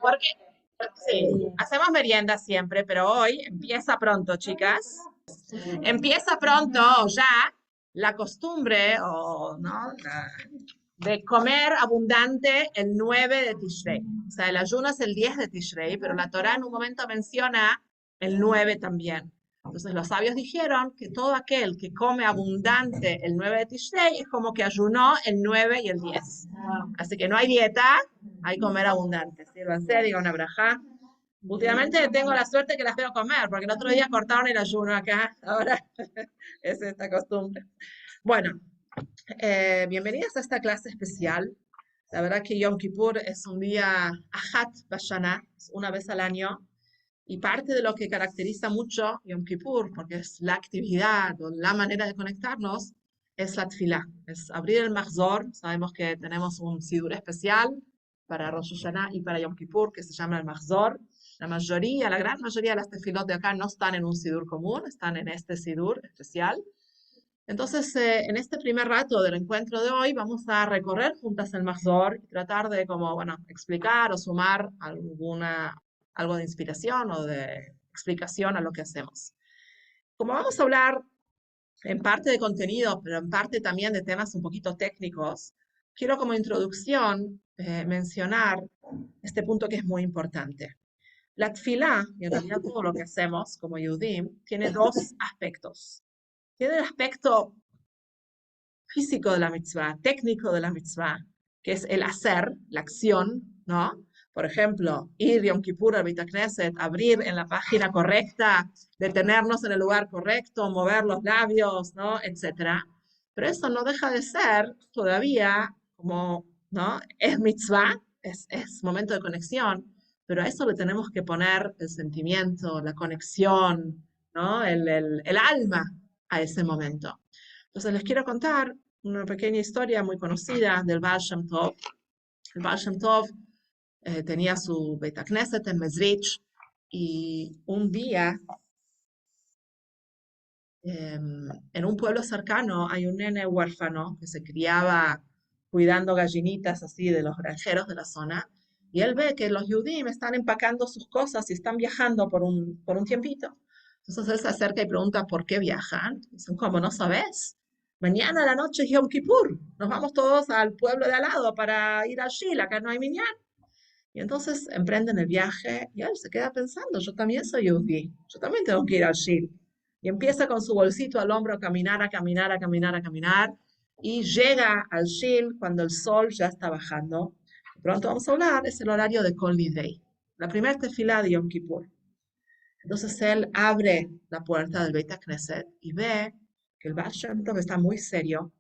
Porque sí, hacemos merienda siempre, pero hoy empieza pronto, chicas. Empieza pronto ya la costumbre o, ¿no? De comer abundante el 9 de Tishrei. O sea, el ayuno es el 10 de Tishrei, pero la Torá en un momento menciona el 9 también. Entonces los sabios dijeron que todo aquel que come abundante el 9 de Tishrei es como que ayunó el 9 y el 10. Así que no hay dieta, hay comer abundante. Sírvanse, diga una brajá. Últimamente tengo la suerte que las veo comer, porque el otro día cortaron el ayuno acá, ahora es esta costumbre. Bueno, bienvenidas a esta clase especial. La verdad que Yom Kippur es un día Ahat Bashana, es una vez al año, y parte de lo que caracteriza mucho Yom Kippur, porque es la actividad o la manera de conectarnos, es la tefilá, es abrir el Mahzor. Sabemos que tenemos un sidur especial para Rosh Hashanah y para Yom Kippur que se llama el Mahzor. La mayoría, la gran mayoría de las tefilot de acá no están en un sidur común, están en este sidur especial. Entonces, en este primer rato del encuentro de hoy, vamos a recorrer juntas el Mahzor y tratar de, como, bueno, explicar o sumar algo de inspiración o de explicación a lo que hacemos. Como vamos a hablar en parte de contenido, pero en parte también de temas un poquito técnicos, quiero como introducción mencionar este punto que es muy importante. La tfilá, y en realidad todo lo que hacemos como Yudim, tiene dos aspectos. Tiene el aspecto físico de la mitzvah, técnico de la mitzvah, que es el hacer, la acción, ¿no? Por ejemplo, ir Yom Kippur al Beit Knesset, abrir en la página correcta, detenernos en el lugar correcto, mover los labios, ¿no? Etcétera. Pero eso no deja de ser todavía como, ¿no? Es mitzvah, es momento de conexión, pero a eso le tenemos que poner el sentimiento, la conexión, ¿no? El alma a ese momento. Entonces les quiero contar una pequeña historia muy conocida del Baal Shem Tov. El Baal Shem Tov tenía su Beit Knesset en Mezrich y un día en un pueblo cercano hay un nene huérfano que se criaba cuidando gallinitas así de los granjeros de la zona y él ve que los Yudim están empacando sus cosas y están viajando por un tiempito. Entonces él se acerca y pregunta por qué viajan. Dicen, ¿cómo no sabes? Mañana a la noche es Yom Kippur. Nos vamos todos al pueblo de al lado para ir al Shil. Acá no hay minyan. Y entonces emprenden el viaje y él se queda pensando, yo también soy Yehudi, yo también tengo que ir al Shil. Y empieza con su bolsito al hombro a caminar, a caminar, a caminar, a caminar. Y llega al Shil cuando el sol ya está bajando. Pronto vamos a hablar, es el horario de Kol Nidrei, la primera tefilá de Yom Kippur. Entonces él abre la puerta del Beit Knesset y ve que el Baal Shem Tov está muy serio.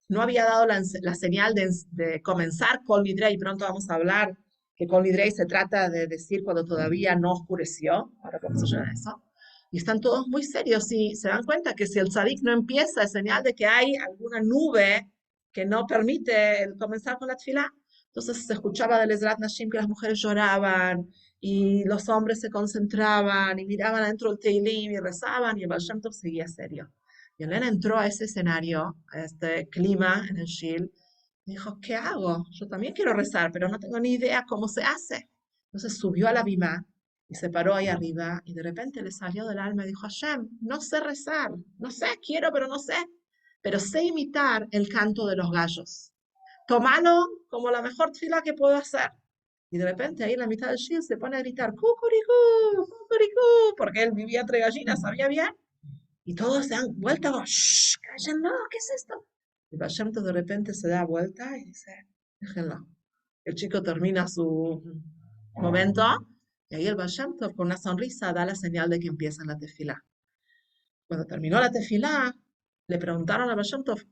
No había dado la señal de comenzar Kol Nidrei, y pronto vamos a hablar que Kol Nidrei se trata de decir cuando todavía no oscureció, ahora vamos a llegar a eso. Y están todos muy serios y se dan cuenta que si el tzadik no empieza, es señal de que hay alguna nube que no permite el comenzar con la tefilá. Entonces se escuchaba del Ezrat Nashim que las mujeres lloraban y los hombres se concentraban y miraban adentro del Teilim y rezaban y el Baal Shem Tov seguía serio. Y Elena entró a ese escenario, a este clima en el Shil, y dijo, ¿qué hago? Yo también quiero rezar, pero no tengo ni idea cómo se hace. Entonces subió a la bimá y se paró ahí arriba y de repente le salió del alma y dijo, Hashem, no sé rezar, no sé, quiero, pero sé imitar el canto de los gallos. Tómalo como la mejor fila que puedo hacer. Y de repente ahí en la mitad del Shil se pone a gritar, cucuricú, cucuricú, porque él vivía entre gallinas, sabía bien. Y todos se dan vuelta, como, shh, cállenlo, ¿qué es esto? Y Baal de repente se da vuelta y dice, déjenlo. El chico termina su momento y ahí el Baal con una sonrisa da la señal de que empieza la tefilá. Cuando terminó la tefilá, le preguntaron a Baal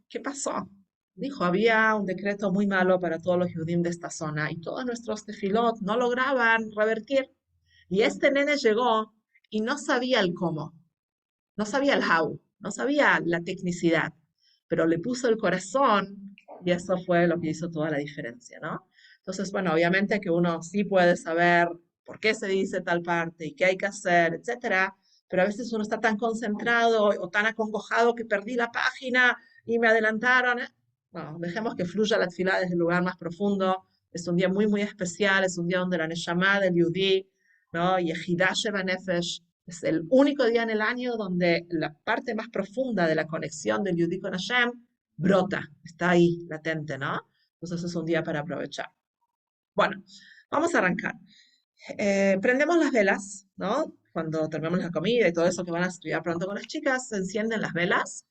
¿qué pasó? Dijo, había un decreto muy malo para todos los judíos de esta zona y todos nuestros tefilot no lograban revertir. Y este nene llegó y no sabía el cómo. No sabía el how, no sabía la tecnicidad, pero le puso el corazón y eso fue lo que hizo toda la diferencia, ¿no? Entonces, bueno, obviamente que uno sí puede saber por qué se dice tal parte y qué hay que hacer, etcétera, pero a veces uno está tan concentrado o tan acongojado que perdí la página y me adelantaron. Bueno, dejemos que fluya la tefilá desde el lugar más profundo, es un día muy, muy especial, es un día donde la Neshama del Yudí, ¿no? Yehidah Sheba Nefesh, es el único día en el año donde la parte más profunda de la conexión del Yudí con Hashem brota, está ahí, latente, ¿no? Entonces es un día para aprovechar. Bueno, vamos a arrancar. Prendemos las velas, ¿no? Cuando terminamos la comida y todo eso que van a estudiar pronto con las chicas, se encienden las velas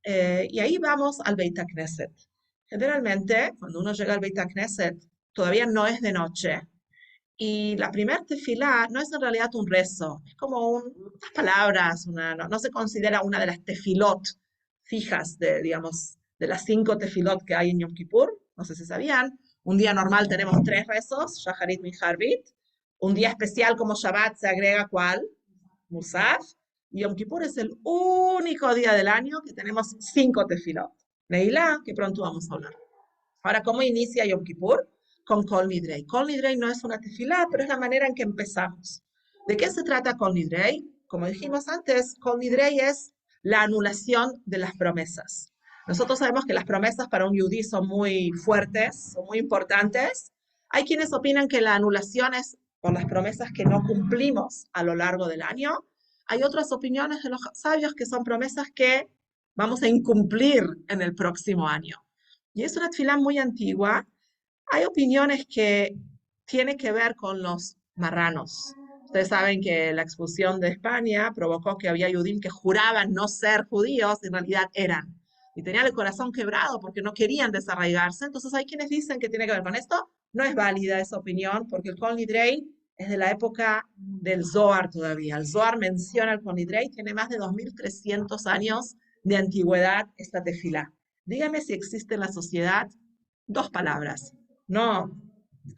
y ahí vamos al Beit HaKnesset. Generalmente, cuando uno llega al Beit HaKnesset, todavía no es de noche y la primera tefilá no es en realidad un rezo, es como unas palabras, no se considera una de las tefilot fijas de, digamos, de las 5 tefilot que hay en Yom Kippur, no sé si sabían. Un día normal tenemos 3 rezos, Shacharit, Minchar, un día especial como Shabbat se agrega ¿cuál? Musaf. Y Yom Kippur es el único día del año que tenemos 5 tefilot. Neilá, que pronto vamos a hablar. Ahora, ¿cómo inicia Yom Kippur? Con Kol Nidrei. Kol Nidrei no es una tefilá, pero es la manera en que empezamos. ¿De qué se trata Kol Nidrei? Como dijimos antes, Kol Nidrei es la anulación de las promesas. Nosotros sabemos que las promesas para un yudí son muy fuertes, son muy importantes. Hay quienes opinan que la anulación es por las promesas que no cumplimos a lo largo del año. Hay otras opiniones de los sabios que son promesas que vamos a incumplir en el próximo año. Y es una tefilá muy antigua. Hay opiniones que tienen que ver con los marranos. Ustedes saben que la expulsión de España provocó que había judíos que juraban no ser judíos, y en realidad eran. Y tenían el corazón quebrado porque no querían desarraigarse. Entonces hay quienes dicen que tiene que ver con esto. No es válida esa opinión porque el Kol Nidrei es de la época del Zohar todavía. El Zohar menciona el Kol Nidrei, tiene más de 2300 años de antigüedad esta tefilá. Dígame si existe en la sociedad 2 palabras, no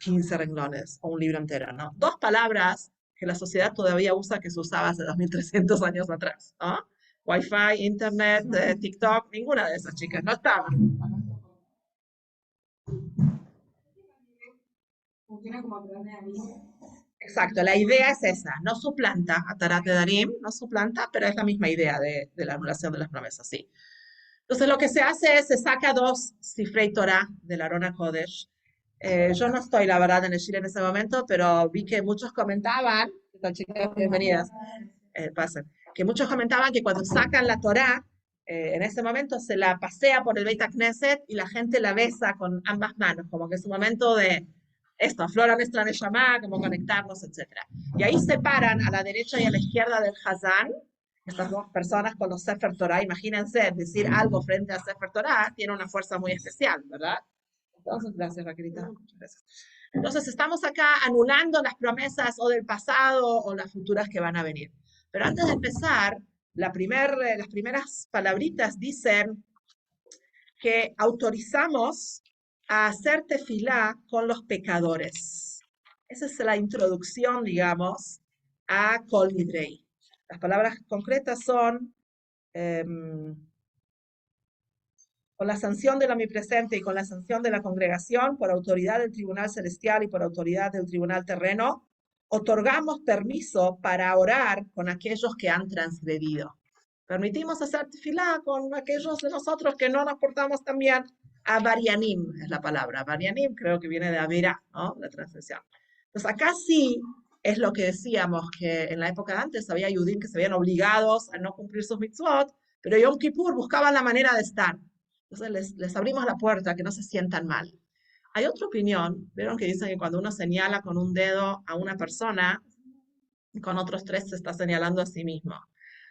15 renglones o un libro entero, no. 2 palabras que la sociedad todavía usa que se usaba hace 2300 años atrás, ¿no? Wi-Fi, Internet, TikTok, ninguna de esas chicas, no estaban. Funciona como a través de Darim. Exacto, la idea es esa, no suplanta a Tarat de Darim, no suplanta, pero es la misma idea de la anulación de las promesas, sí. Entonces lo que se hace es, se saca 2 Sifrei Torah del Arona Kodesh. Yo no estoy, la verdad, en el Chile en ese momento, pero vi que muchos comentaban, estas chicas, bienvenidas, pasen, que muchos comentaban que cuando sacan la Torah, en ese momento se la pasea por el Beit HaKnesset y la gente la besa con ambas manos, como que es un momento de esto, aflora nuestra Neshama, como conectarnos, etc. Y ahí separan a la derecha y a la izquierda del Hazán, estas 2 personas con los Sefer Torah. Imagínense, decir algo frente a Sefer Torah tiene una fuerza muy especial, ¿verdad? Entonces, gracias, Raquelita. Muchas gracias. Entonces, estamos acá anulando las promesas o del pasado o las futuras que van a venir. Pero antes de empezar, las primeras palabritas dicen que autorizamos a hacer tefilá con los pecadores. Esa es la introducción, digamos, a Kol Nidrei. Las palabras concretas son con la sanción del omnipresente y con la sanción de la congregación, por autoridad del tribunal celestial y por autoridad del tribunal terreno, otorgamos permiso para orar con aquellos que han transgredido. Permitimos hacer tefilá con aquellos de nosotros que no nos portamos tan bien. Avarianim es la palabra. Avarianim creo que viene de avera, ¿no? La transgresión. Entonces acá sí es lo que decíamos, que en la época de antes había judíos que se veían obligados a no cumplir sus mitzvot, pero Yom Kippur buscaban la manera de estar. Entonces les abrimos la puerta, que no se sientan mal. Hay otra opinión, vieron que dicen que cuando uno señala con un dedo a una persona, con otros 3 se está señalando a sí mismo.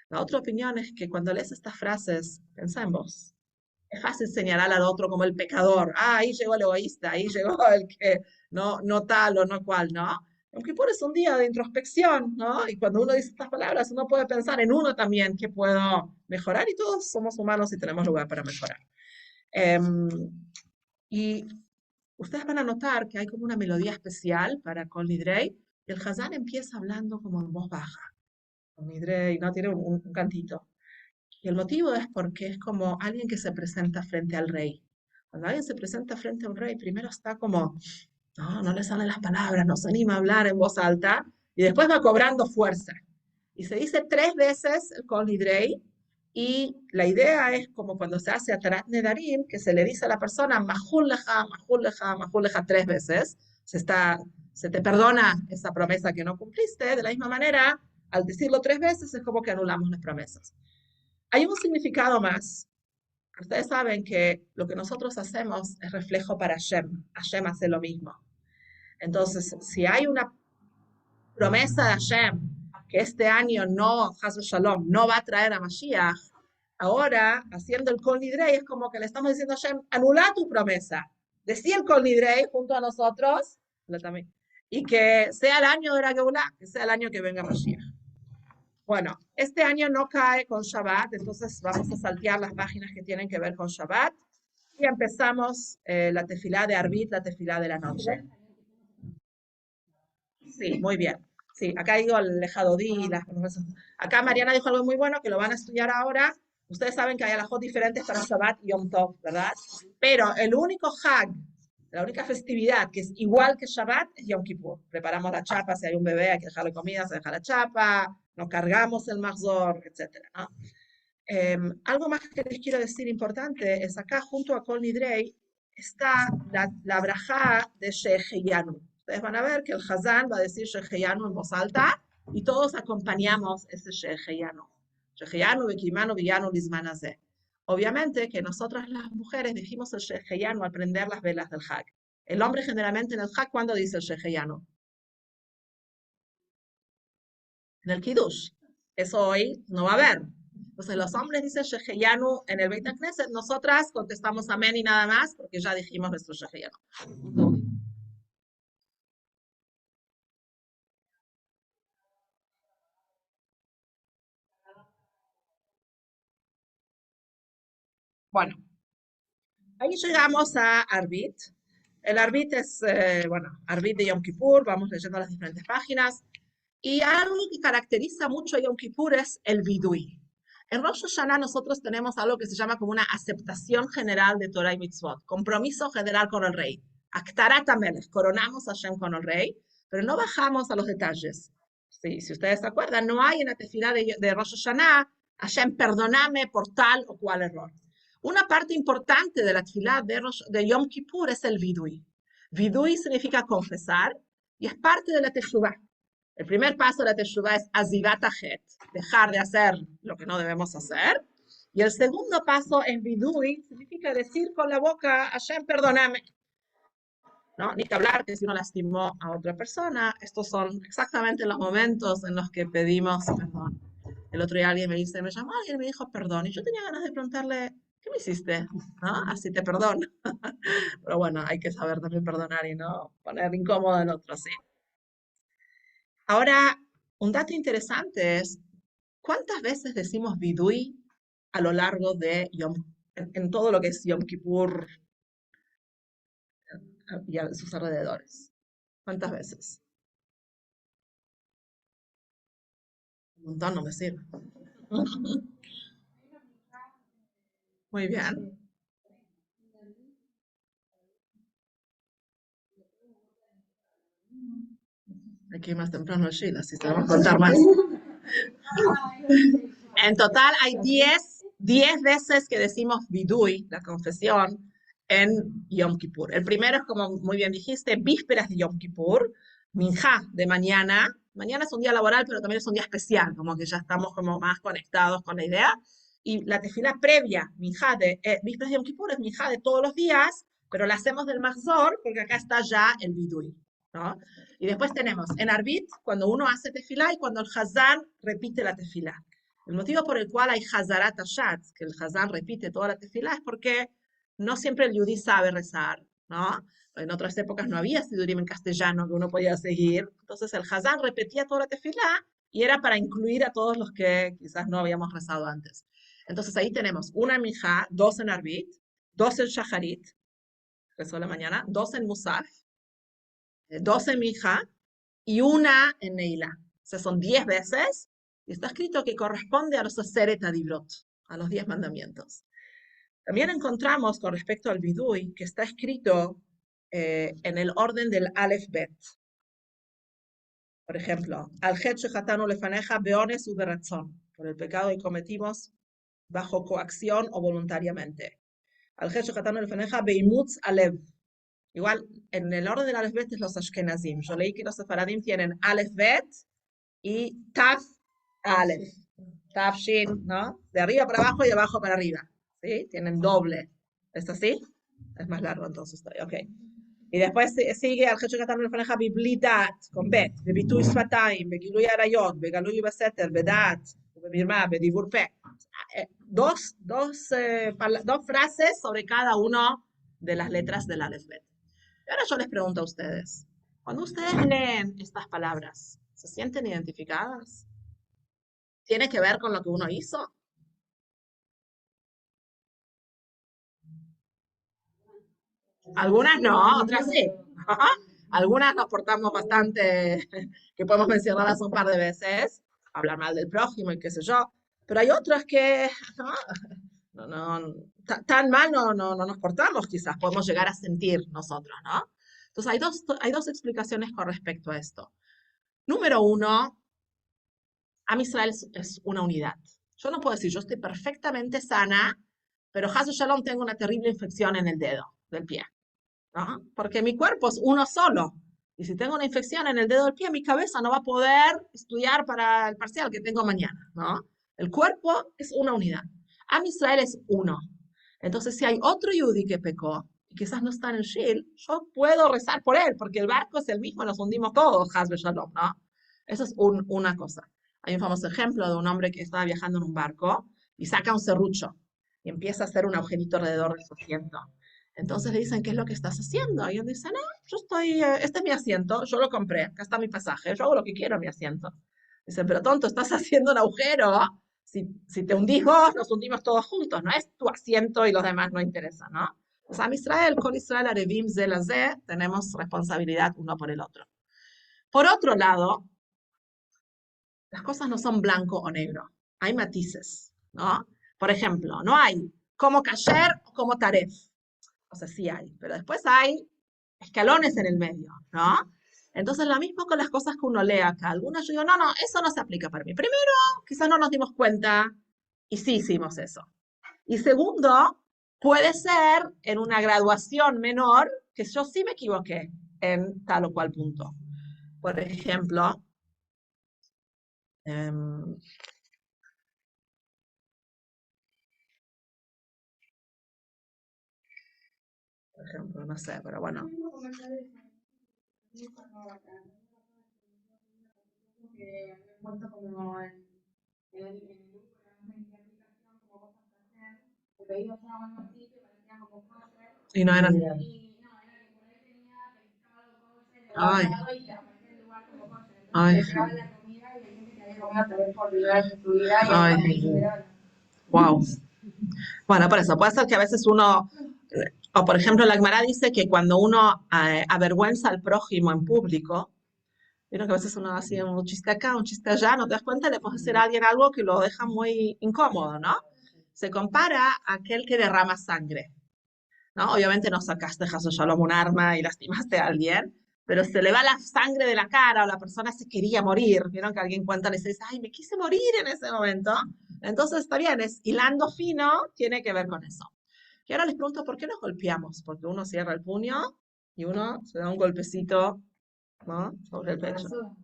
La otra opinión es que cuando lees estas frases, pensá en vos. Es fácil señalar al otro como el pecador. Ah, ahí llegó el egoísta, ahí llegó el que no tal o no cual, ¿no? Aunque por es un día de introspección, ¿no? Y cuando uno dice estas palabras, uno puede pensar en uno también que puedo mejorar y todos somos humanos y tenemos lugar para mejorar. Y ustedes van a notar que hay como una melodía especial para Kol Nidrei. El Hazán empieza hablando como en voz baja. Kol Nidrei, ¿no? Tiene un cantito. Y el motivo es porque es como alguien que se presenta frente al rey. Cuando alguien se presenta frente a un rey, primero está como, no le salen las palabras, no se anima a hablar en voz alta, y después va cobrando fuerza. Y se dice 3 veces el Kol Nidrei, Y la idea es como cuando se hace Atarat Nedarim, que se le dice a la persona, Mahul leja, Mahul leja, Mahul leja 3 veces, se te perdona esa promesa que no cumpliste. De la misma manera, al decirlo 3 veces es como que anulamos las promesas. Hay un significado más. Ustedes saben que lo que nosotros hacemos es reflejo para Hashem. Hashem hace lo mismo. Entonces, si hay una promesa de Hashem que este año no, Hasu Shalom, no va a traer a Mashiach, ahora, haciendo el Kol Nidrei, es como que le estamos diciendo a Hashem, anula tu promesa. Decí el Kol Nidrei junto a nosotros, y que sea el año de la Geulah, que sea el año que venga Mashiach. Bueno, este año no cae con Shabbat, entonces vamos a saltear las páginas que tienen que ver con Shabbat y empezamos la tefilá de Arbit, la tefilá de la noche. Sí, muy bien. Sí, acá digo el Lejadodí, acá Mariana dijo algo muy bueno que lo van a estudiar ahora. Ustedes saben que hay alajot diferentes para Shabbat y Yom Tov, ¿verdad? Pero el único Hag, la única festividad que es igual que Shabbat es Yom Kippur. Preparamos la chapa, si hay un bebé hay que dejarle comida, se deja la chapa, nos cargamos el mahzor, etcétera, ¿no? Algo más que les quiero decir importante es acá junto a Kol Nidrei está la brajá de Sheheyanu. Ustedes van a ver que el Hazán va a decir Sheheyanu en voz alta y todos acompañamos ese Sheheyanu. Sheheyanu, Bekimanu, Villanu, Lismanazé. Obviamente que nosotras las mujeres dijimos el Sheheyanu al prender las velas del Hag. El hombre generalmente en el Hag, ¿cuándo dice el Sheheyanu? En el Kiddush. Eso hoy no va a haber. Entonces los hombres dicen Sheheyanu en el Beit Knesset, nosotras contestamos amén y nada más, porque ya dijimos nuestro Sheheyanu. Bueno, ahí llegamos a Arbit. El Arbit es, bueno, Arbit de Yom Kippur, vamos leyendo las diferentes páginas. Y algo que caracteriza mucho a Yom Kippur es el Vidui. En Rosh Hashanah nosotros tenemos algo que se llama como una aceptación general de Torah y Mitzvot, compromiso general con el rey. Aktarat Amelech, coronamos a Hashem con el rey, pero no bajamos a los detalles. Sí, si ustedes se acuerdan, no hay en la tefilá de Rosh Hashanah, Hashem, perdóname por tal o cual error. Una parte importante de la tefilá de Yom Kippur es el Vidui. Vidui significa confesar y es parte de la teshuvah. El primer paso de la teshuvah es azivat het, dejar de hacer lo que no debemos hacer. Y el segundo paso es vidui, significa decir con la boca, Hashem, perdóname. ¿No? Ni que hablar que si uno lastimó a otra persona, estos son exactamente los momentos en los que pedimos perdón. El otro día alguien me dice, me llamó alguien y me dijo perdón, y yo tenía ganas de preguntarle, ¿qué me hiciste? ¿No? Así te perdono. Pero bueno, hay que saber también perdonar y no poner incómodo al otro, sí. Ahora, un dato interesante es, ¿cuántas veces decimos vidui a lo largo de en todo lo que es Yom Kippur y a sus alrededores? ¿Cuántas veces? Un montón no me sirve. Muy bien. Hay que ir más temprano al Sheila, así te vamos a contar más. En total hay 10 veces que decimos vidui, la confesión, en Yom Kippur. El primero es, como muy bien dijiste, vísperas de Yom Kippur, minjá de mañana. Mañana es un día laboral, pero también es un día especial, como que ya estamos como más conectados con la idea. Y la tefila previa, minjá de vísperas de Yom Kippur, es minjá de todos los días, pero la hacemos del mahzor, porque acá está ya el vidui, ¿no? Y después tenemos en Arbit, cuando uno hace tefilá y cuando el Hazán repite la tefilá. El motivo por el cual hay Hazarat Hashatz, que el Hazán repite toda la tefilá, es porque no siempre el yudí sabe rezar, ¿no? En otras épocas no había sidurim en castellano que uno podía seguir. Entonces el Hazán repetía toda la tefilá y era para incluir a todos los que quizás no habíamos rezado antes. Entonces ahí tenemos una en Mijá, dos en Arbit, dos en Shacharit, rezó la mañana, dos en Musaf, dos en Mijá y una en Neilá. O sea, son 10 veces y está escrito que corresponde a los Aseret Adibrot, a los 10 mandamientos. También encontramos con respecto al Vidui que está escrito en el orden del Aleph Bet. Por ejemplo, al Het Shechatanu Lefaneja Beones Uberatzon, por el pecado que cometimos bajo coacción o voluntariamente. Al Hecho Katanu Lefaneja Beimutz Alev. Igual, en el orden del Aleph Bet es los Ashkenazim. Yo leí que los Sefaradim tienen Aleph Bet y Taf Aleph. Taf Shin, ¿no? De arriba para abajo y de abajo para arriba. ¿Sí? Tienen doble. ¿Es así? Es más largo entonces. Ok. Y después sigue al Hecho Katanu Lefaneja Biblidat, con Bet, Bebitui Sfataim, Begilui Arayot, Begalui Beseter, Bedat, Bebirma, Bedivur Pe. Dos frases sobre cada una de las letras del Aleph Bet. Y ahora yo les pregunto a ustedes, cuando ustedes leen estas palabras, ¿se sienten identificadas? ¿Tiene que ver con lo que uno hizo? Algunas no, otras sí. Algunas nos portamos bastante, que podemos mencionarlas un par de veces, hablar mal del prójimo y qué sé yo, pero hay otras que tan mal no nos portamos, quizás podemos llegar a sentir nosotros, ¿no? Entonces hay dos explicaciones con respecto a esto. Número uno, Am Israel es una unidad. Yo no puedo decir, yo estoy perfectamente sana, pero Hazu Shalom tengo una terrible infección en el dedo del pie, ¿no? Porque mi cuerpo es uno solo. Y si tengo una infección en el dedo del pie, mi cabeza no va a poder estudiar para el parcial que tengo mañana, ¿no? El cuerpo es una unidad. Am Israel es uno. Entonces, si hay otro Yudí que pecó, y quizás no está en el Shil, yo puedo rezar por él, porque el barco es el mismo, nos hundimos todos, Hazbe Shalom, ¿no? Eso es una cosa. Hay un famoso ejemplo de un hombre que estaba viajando en un barco y saca un serrucho y empieza a hacer un agujerito alrededor de su asiento. Entonces le dicen, ¿qué es lo que estás haciendo? Y él dice, no, este es mi asiento, yo lo compré, acá está mi pasaje, yo hago lo que quiero en mi asiento. Dicen, pero tonto, estás haciendo un agujero. Si te hundís vos, nos hundimos todos juntos, no es tu asiento y los demás no interesan, ¿no? Pues a Israel, con Israel, Arevim, Zelazé, tenemos responsabilidad uno por el otro. Por otro lado, las cosas no son blanco o negro, hay matices, ¿no? Por ejemplo, no hay como kasher o como taref. O sea, sí hay, pero después hay escalones en el medio, ¿no? Entonces, lo mismo con las cosas que uno lee acá. Algunas yo digo, no, eso no se aplica para mí. Primero, quizás no nos dimos cuenta y sí hicimos eso. Y segundo, puede ser en una graduación menor que yo sí me equivoqué en tal o cual punto. Por ejemplo, em, no sé, pero bueno. Y no eran. Ay, ay, ay, wow. Bueno, por eso, puede ser que a veces uno, o por ejemplo, la Gemara dice que cuando uno avergüenza al prójimo en público, vieron que a veces uno hace un chiste acá, un chiste allá, no te das cuenta, le puedes decir a alguien algo que lo deja muy incómodo, ¿no? Se compara a aquel que derrama sangre, ¿no? Obviamente no sacaste Hasso Shalom un arma y lastimaste a alguien, pero se le va la sangre de la cara o la persona se quería morir. Vieron que alguien cuenta y se dice, ay, me quise morir en ese momento. Entonces está bien, es hilando fino, tiene que ver con eso. Y ahora les pregunto, ¿por qué nos golpeamos? Porque uno cierra el puño y uno se da un golpecito, ¿no? Sobre el pecho.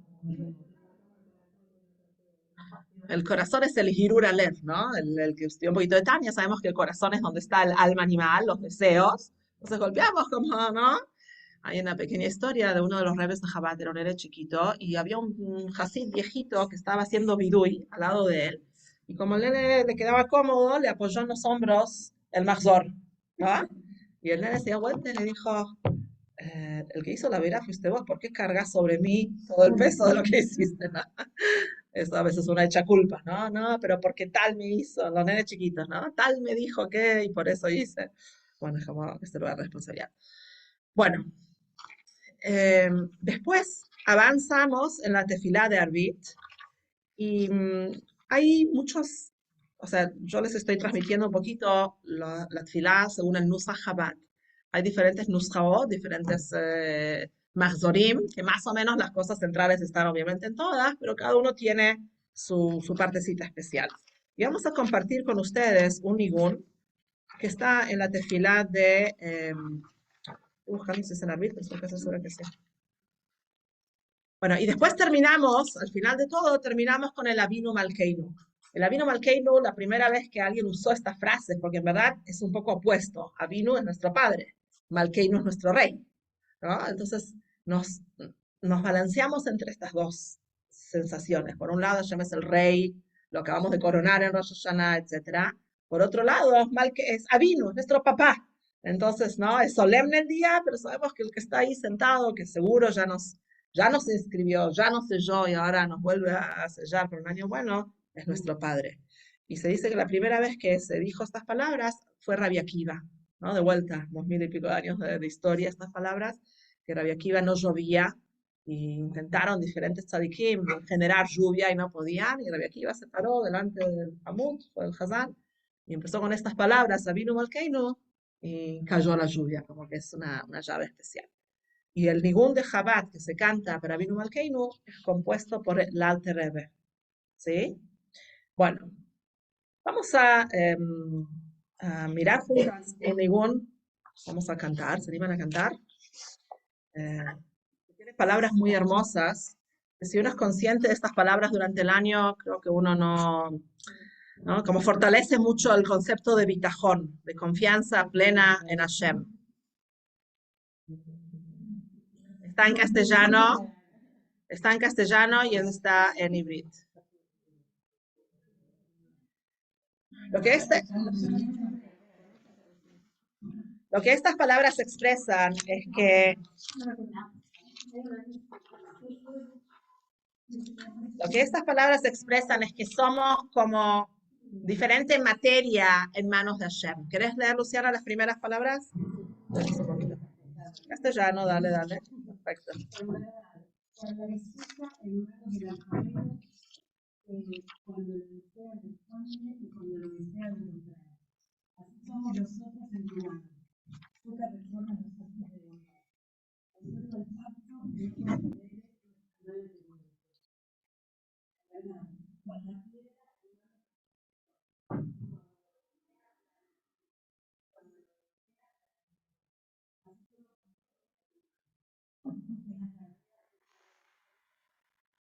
El corazón es el Hirur Aleph, ¿no? El que estudió un poquito de Tania, sabemos que el corazón es donde está el alma animal, los deseos. Entonces golpeamos como, ¿no? Hay una pequeña historia de uno de los rebes de Chabad, era un nene chiquito, y había un Hasid viejito que estaba haciendo bidui al lado de él, y como el nene le quedaba cómodo, le apoyó en los hombros el mahzor, ¿no? Y el nene se dio vuelta y le dijo, el que hizo la vera fuiste vos, ¿por qué cargas sobre mí todo el peso de lo que hiciste, ¿no? Eso a veces uno echa culpa, ¿no? No, pero porque tal me hizo, los nenes chiquitos, ¿no? Tal me dijo que y por eso hice. Bueno, es como que se lo da responsabilidad. Bueno, después avanzamos en la tefilá de Arbit y hay muchos, o sea, yo les estoy transmitiendo un poquito la tefilá según el Nusach Chabad. Hay diferentes Nuschaot, diferentes Mahzorim, que más o menos las cosas centrales están obviamente en todas, pero cada uno tiene su partecita especial. Y vamos a compartir con ustedes un nigún que está en la tefilá de... estoy buscando si es en Arbit, pero estoy casi segura que sí. Bueno, y después terminamos, al final de todo, terminamos con el Avinu Malkeinu. El Avinu Malkeinu, la primera vez que alguien usó esta frase, porque en verdad es un poco opuesto. Avinu es nuestro padre, Malkeinu es nuestro rey, ¿no? Entonces nos, nos balanceamos entre estas dos sensaciones. Por un lado, Hashem es el rey, lo acabamos de coronar en Rosh Hashanah, etc. Por otro lado, es Avinu, es nuestro papá. Entonces, ¿no? Es solemne el día, pero sabemos que el que está ahí sentado, que seguro ya nos inscribió, ya nos selló y ahora nos vuelve a sellar por un año bueno, es nuestro padre. Y se dice que la primera vez que se dijo estas palabras fue Rabbi Akiva, ¿no? De vuelta, 2000 y pico de años de historia, estas palabras, que Rabbi Akiva no llovía, y intentaron diferentes tzadikim generar lluvia y no podían, y Rabbi Akiva se paró delante del Hamut, o del Hazán, y empezó con estas palabras, Avinu Malkeinu, y cayó la lluvia, como que es una llave especial. Y el nigún de Chabad que se canta para Avinu Malkeinu es compuesto por el Alter Rebbe, ¿sí? Bueno, vamos a mirar juntas un nigún, vamos a cantar, ¿se animan a cantar? Eh, Tiene palabras muy hermosas, que si uno es consciente de estas palabras durante el año, creo que uno ¿no? Como fortalece mucho el concepto de bitajón, de confianza plena en Hashem. Está en castellano, está en castellano y está en hibrid. Lo que, este, lo que estas palabras expresan es que lo que estas palabras expresan es que somos como diferente materia en manos de Hashem. ¿Querés leer, Luciana, las primeras palabras? Castellano, dale, dale. Perfecto. Cuando resulta en manos del alfarero, cuando lo desea responde y cuando lo desea lo contrae. Así somos nosotros en tu mano. Tú que reformas los actos de bondad. Observa el pacto y no consideres los canales de muerte. ¿Verdad? Cuando la piedra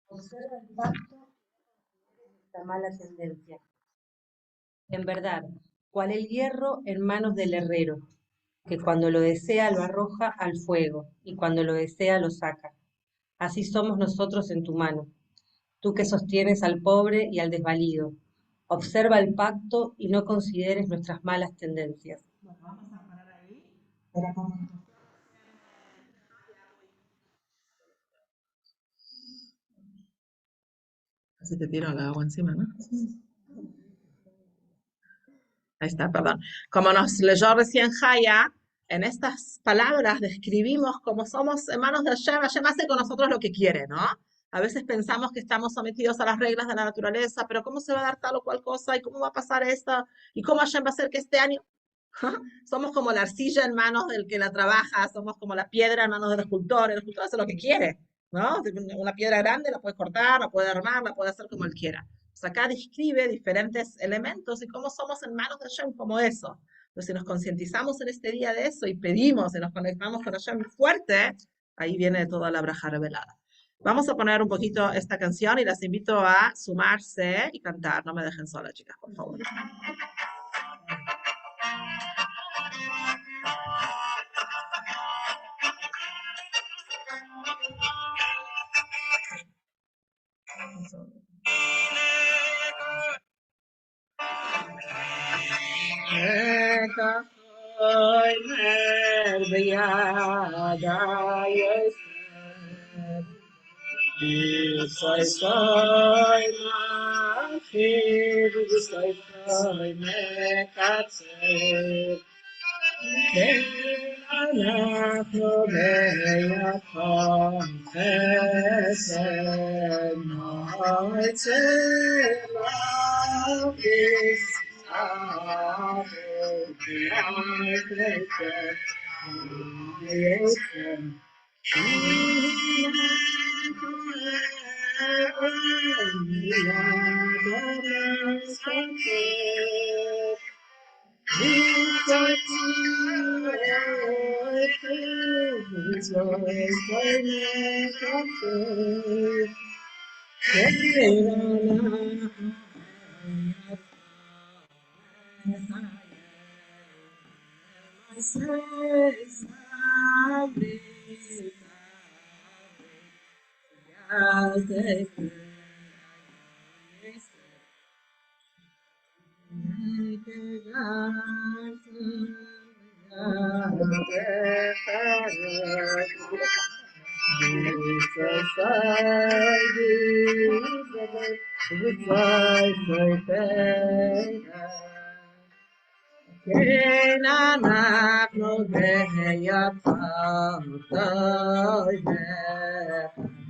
observa el pacto y esta mala tendencia. En verdad, cual el hierro en manos del herrero, que cuando lo desea lo arroja al fuego, y cuando lo desea lo saca. Así somos nosotros en tu mano, tú que sostienes al pobre y al desvalido. Observa el pacto y no consideres nuestras malas tendencias. Bueno, vamos a parar ahí. Así te tiro el agua encima, ¿no? Ahí está, perdón. Como nos leyó recién Jaya, en estas palabras describimos cómo somos hermanos de Hashem. Hashem hace con nosotros lo que quiere, ¿no? A veces pensamos que estamos sometidos a las reglas de la naturaleza, pero ¿cómo se va a dar tal o cual cosa? ¿Y cómo va a pasar esto? ¿Y cómo Hashem va a hacer que este año? Somos como la arcilla en manos del que la trabaja, somos como la piedra en manos del escultor. El escultor hace lo que quiere, ¿no? Una piedra grande la puede cortar, la puede armar, la puede hacer como él quiera. Pues acá describe diferentes elementos y cómo somos en manos de Hashem como eso. Entonces, si nos concientizamos en este día de eso y pedimos y nos conectamos con Hashem fuerte, ahí viene toda la braja revelada. Vamos a poner un poquito esta canción y las invito a sumarse y cantar. No me dejen sola, chicas, por favor. Soy me cansé. אנחנו ביחד חסדנו אצלנו כן אנחנו בהיותו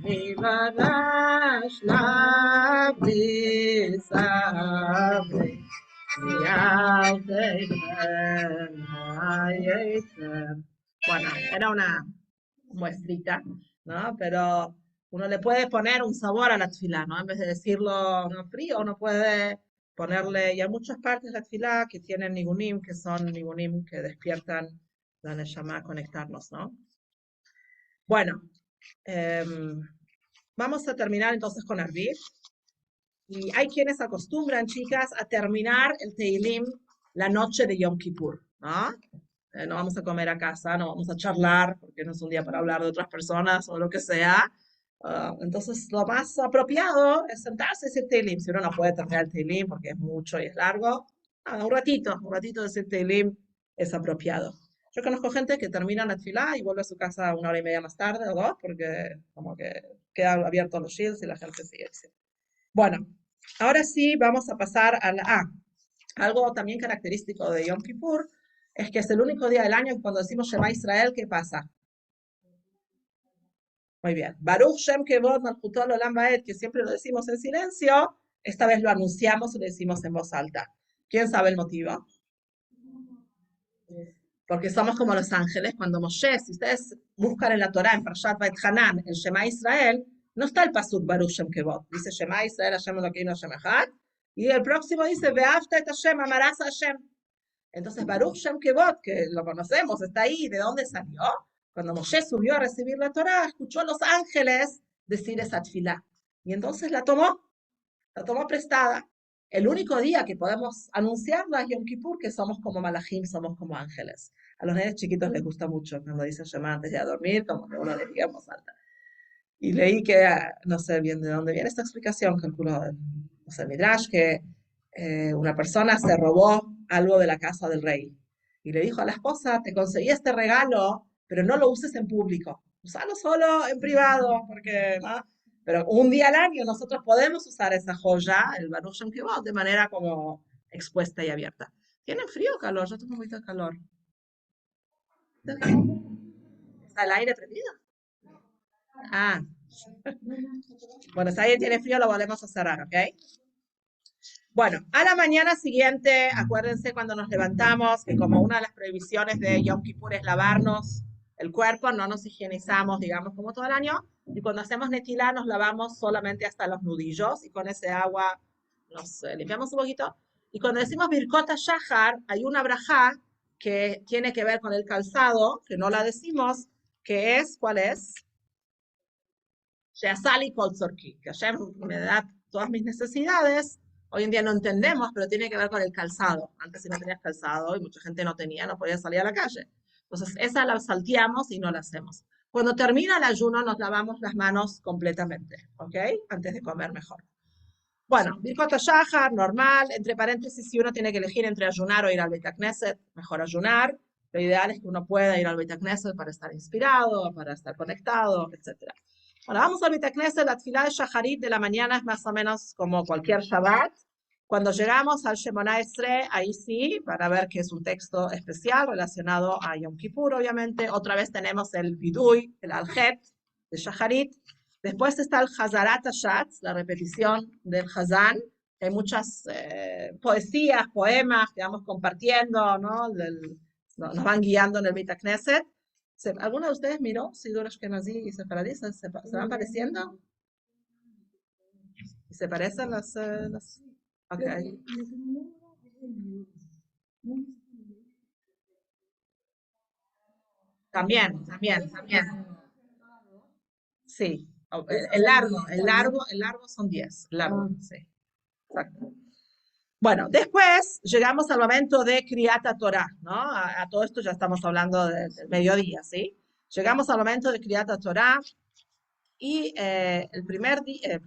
מבדש נביא סברי Bueno, era una muestrita, ¿no? Pero uno le puede poner un sabor a la tefilá, ¿no? En vez de decirlo no frío, uno puede ponerle, y hay muchas partes de la tefilá que tienen nigunim, que son nigunim que despiertan la neshama a conectarnos, ¿no? Bueno, vamos a terminar entonces con Arviv. Y hay quienes acostumbran, chicas, a terminar el Teilim la noche de Yom Kippur, ¿no? No vamos a comer a casa, no vamos a charlar, porque no es un día para hablar de otras personas o lo que sea. Entonces, lo más apropiado es sentarse y decir Teilim. Si uno no puede terminar el Teilim porque es mucho y es largo, un ratito de decir Teilim es apropiado. Yo conozco gente que termina la tefilá y vuelve a su casa una hora y media más tarde o dos, porque como que quedan abiertos los shields y la gente sigue diciendo. Bueno, ahora sí vamos a pasar a algo también característico de Yom Kippur es que es el único día del año que cuando decimos Shema Israel, ¿qué pasa? Muy bien. Baruch Shem Kevod Malchuto Olam Vaed, que siempre lo decimos en silencio, esta vez lo anunciamos y lo decimos en voz alta. ¿Quién sabe el motivo? Porque somos como los ángeles. Cuando Moshe, si ustedes buscan en la Torah, en Parshat Va'et Hanan, el Shema Israel, no está el pasuk Baruch Shem Kevod. Dice Shema Israel, Hashem Elokeinu Hashem Echad. Y el próximo dice Ve'afta et Hashem, amarás a Hashem. Entonces Baruch Shem Kevod, que lo conocemos, está ahí. ¿De dónde salió? Cuando Moshe subió a recibir la Torah, escuchó a los ángeles decir esa tefilá. Y entonces la tomó prestada. El único día que podemos anunciarla es Yom Kippur, que somos como malajim, somos como ángeles. A los nenes chiquitos les gusta mucho cuando dicen Shema antes de dormir, como que uno le diga en voz alta. Y leí que, no sé bien de dónde viene esta explicación, calculo, no sé, Midrash, que una persona se robó algo de la casa del rey. Y le dijo a la esposa, te conseguí este regalo, pero no lo uses en público. Usalo solo en privado, porque, ¿no? Pero un día al año nosotros podemos usar esa joya, el Baruch Shem Kevod, de manera como expuesta y abierta. ¿Tienen frío o calor? Yo tengo un poquito de calor. ¿Está el aire prendido? Ah, bueno, si alguien tiene frío lo volvemos a cerrar, ¿ok? Bueno, a la mañana siguiente, acuérdense cuando nos levantamos, que como una de las prohibiciones de Yom Kippur es lavarnos el cuerpo, no nos higienizamos, digamos, como todo el año, y cuando hacemos netilá nos lavamos solamente hasta los nudillos, y con ese agua nos limpiamos un poquito. Y cuando decimos Birkota Shahar, hay una brajá que tiene que ver con el calzado, que no la decimos, que es, ¿cuál es? Sheasali Kol Tzorki, que Hashem me da todas mis necesidades. Hoy en día no entendemos, pero tiene que ver con el calzado. Antes si no tenías calzado y mucha gente no tenía, no podía salir a la calle. Entonces esa la salteamos y no la hacemos. Cuando termina el ayuno nos lavamos las manos completamente, ¿ok? Antes de comer mejor. Bueno, Birkot Shahar, normal, entre paréntesis, si uno tiene que elegir entre ayunar o ir al Beit Knesset, mejor ayunar. Lo ideal es que uno pueda ir al Beit Knesset para estar inspirado, para estar conectado, etc. Bueno, vamos al Beit Knesset, la tefilá de Shaharit de la mañana es más o menos como cualquier Shabbat. Cuando llegamos al Shemona Esrei, ahí sí, van a ver que es un texto especial relacionado a Yom Kippur, obviamente. Otra vez tenemos el Vidui, el Aljet de Shaharit. Después está el Hazarat Hashatz, la repetición del Hazán. Hay muchas poesías, poemas que vamos compartiendo, ¿no? Nos van guiando en el Beit Knesset. ¿Alguno de ustedes miró Sidur Ashkenazí y Sefaradí? ¿Se van pareciendo? ¿Y se parecen Ok. También. Sí. El largo son 10. Largo, sí. Exacto. Bueno, después llegamos al momento de Kriyat Torah, ¿no? A todo esto ya estamos hablando del mediodía, ¿sí? Llegamos al momento de Kriyat Torah y el primer día,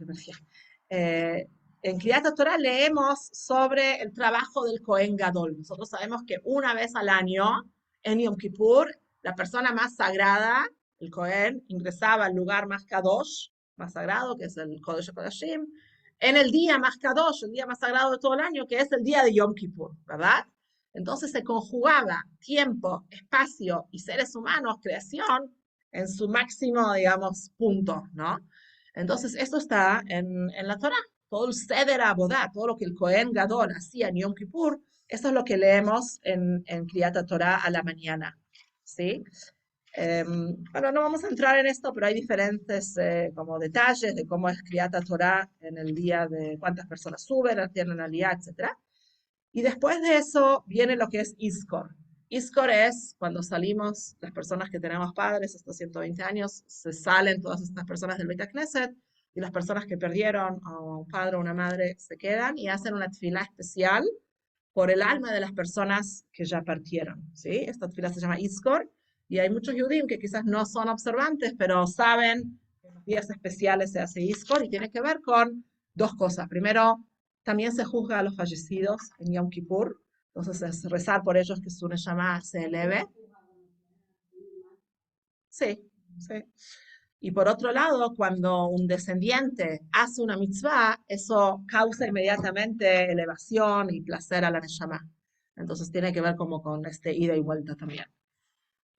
eh, en Kriyat Torah leemos sobre el trabajo del Cohen Gadol. Nosotros sabemos que una vez al año, en Yom Kippur, la persona más sagrada, el Cohen, ingresaba al lugar más kadosh, más sagrado, que es el Kodesh HaKodashim, en el día más kadosh, el día más sagrado de todo el año, que es el día de Yom Kippur, ¿verdad? Entonces se conjugaba tiempo, espacio y seres humanos, creación, en su máximo, digamos, punto, ¿no? Entonces, esto está en la Torah. Todo el Seder Abodá, todo lo que el Cohen Gadol hacía en Yom Kippur, eso es lo que leemos en Kriyat Torah a la mañana, ¿sí? Bueno, no vamos a entrar en esto, pero hay diferentes como detalles de cómo es Kriyat Torah en el día de cuántas personas suben, tienen aliyah, etc. Y después de eso viene lo que es Iskor. Iskor es cuando salimos, las personas que tenemos padres, estos 120 años, se salen todas estas personas del Beit Knesset y las personas que perdieron a un padre o una madre se quedan y hacen una tefilá especial por el alma de las personas que ya partieron. ¿Sí? Esta tefilá se llama Iskor y hay muchos judíos que quizás no son observantes, pero saben que en los días especiales se hace Iskor y tiene que ver con dos cosas. Primero, también se juzga a los fallecidos en Yom Kippur, entonces es rezar por ellos que su neshama se eleve. Sí, sí. Y por otro lado, cuando un descendiente hace una mitzvah, eso causa inmediatamente elevación y placer a la neshama. Entonces tiene que ver como con este ida y vuelta también.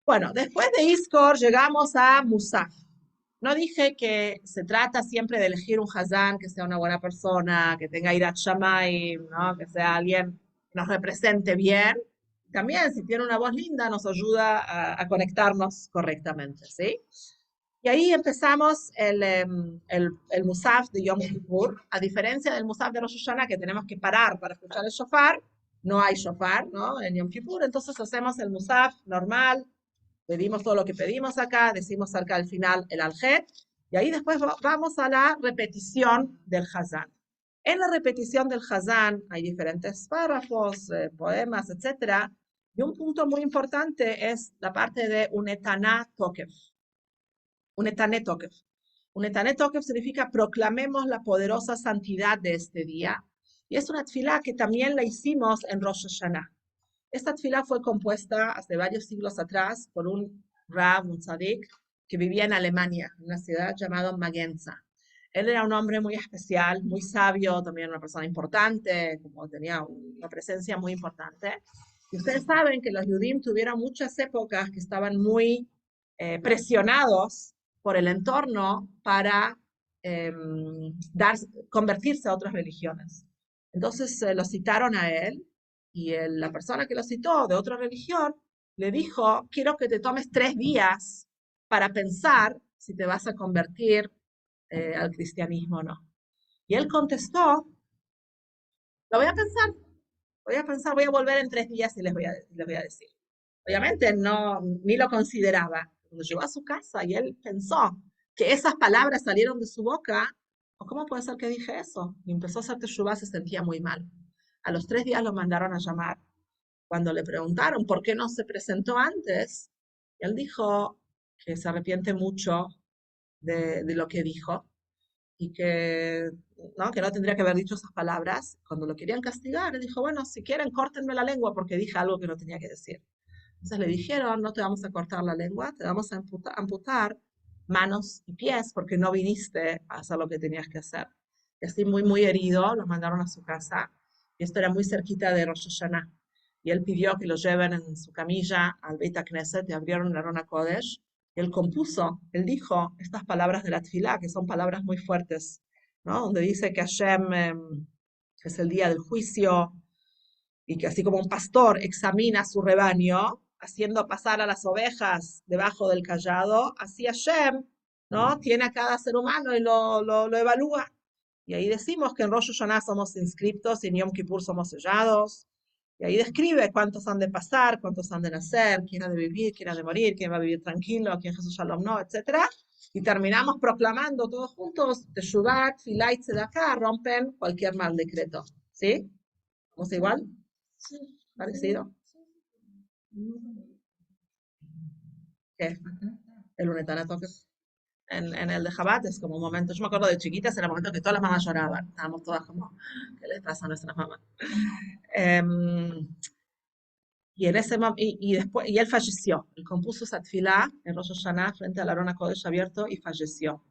Bueno, después de Iskor llegamos a Musaf. No dije que se trata siempre de elegir un Hazán que sea una buena persona, que tenga Irat Shamayim, ¿no? Que sea alguien que nos represente bien. También, si tiene una voz linda, nos ayuda a conectarnos correctamente, ¿sí? Y ahí empezamos el Musaf de Yom Kippur. A diferencia del Musaf de Rosh Hashanah, que tenemos que parar para escuchar el shofar, no hay shofar, ¿no? En Yom Kippur, entonces hacemos el Musaf normal, pedimos todo lo que pedimos acá, decimos acá al final el aljet, y ahí después vamos a la repetición del Hazán. En la repetición del Hazán hay diferentes párrafos, poemas, etc. Y un punto muy importante es la parte de un etaná tokef. Un etané tokef. Un etané tokef significa proclamemos la poderosa santidad de este día. Y es una tefilá que también la hicimos en Rosh Hashanah. Esta tefilá fue compuesta hace varios siglos atrás por un Rab, un tzadik, que vivía en Alemania, en una ciudad llamada Magenza. Él era un hombre muy especial, muy sabio, también una persona importante, como tenía una presencia muy importante. Y ustedes saben que los Yudim tuvieron muchas épocas que estaban muy presionados por el entorno para eh, convertirse a otras religiones. Entonces lo citaron a él y la persona que lo citó de otra religión le dijo, quiero que te tomes 3 días para pensar si te vas a convertir al cristianismo o no. Y él contestó, lo voy a volver en 3 días y les voy a decir. Obviamente no, ni lo consideraba. Cuando llegó a su casa y él pensó que esas palabras salieron de su boca, ¿cómo puede ser que dije eso? Y empezó a hacer teshuvá, se sentía muy mal. A los 3 días lo mandaron a llamar. Cuando le preguntaron por qué no se presentó antes, él dijo que se arrepiente mucho de lo que dijo y que no tendría que haber dicho esas palabras. Cuando lo querían castigar, él dijo, bueno, si quieren, córtenme la lengua porque dije algo que no tenía que decir. Entonces le dijeron, no te vamos a cortar la lengua, te vamos a amputar manos y pies porque no viniste a hacer lo que tenías que hacer. Y así muy, muy herido, lo mandaron a su casa. Y esto era muy cerquita de Rosh Hashanah. Y él pidió que lo lleven en su camilla al Beit Knesset y abrieron la Arona Kodesh. Y él compuso, él dijo estas palabras de la Tfilá, que son palabras muy fuertes, ¿no? Donde dice que Hashem es el día del juicio y que así como un pastor examina su rebaño, haciendo pasar a las ovejas debajo del cayado, así Hashem, ¿no? Tiene a cada ser humano y lo evalúa. Y ahí decimos que en Rosh Hashanah somos inscriptos y en Yom Kippur somos sellados. Y ahí describe cuántos han de pasar, cuántos han de nacer, quién ha de vivir, quién ha de morir, quién va a vivir tranquilo, quién Jesús Shalom no, etc. Y terminamos proclamando todos juntos, Teshuvah, Tfilah y Tzedakah rompen cualquier mal decreto. ¿Sí? ¿Vamos igual? ¿Parecido? ¿Qué? El unetanato que en el de Jabat es como un momento, yo me acuerdo de chiquitas, era el momento que todas las mamás lloraban, estábamos todas como, ¿qué les pasa a nuestras mamás? Em, y después, y él falleció, él compuso esa tefilá en Rosh Hashanah frente al Arona Kodesh abierto y falleció.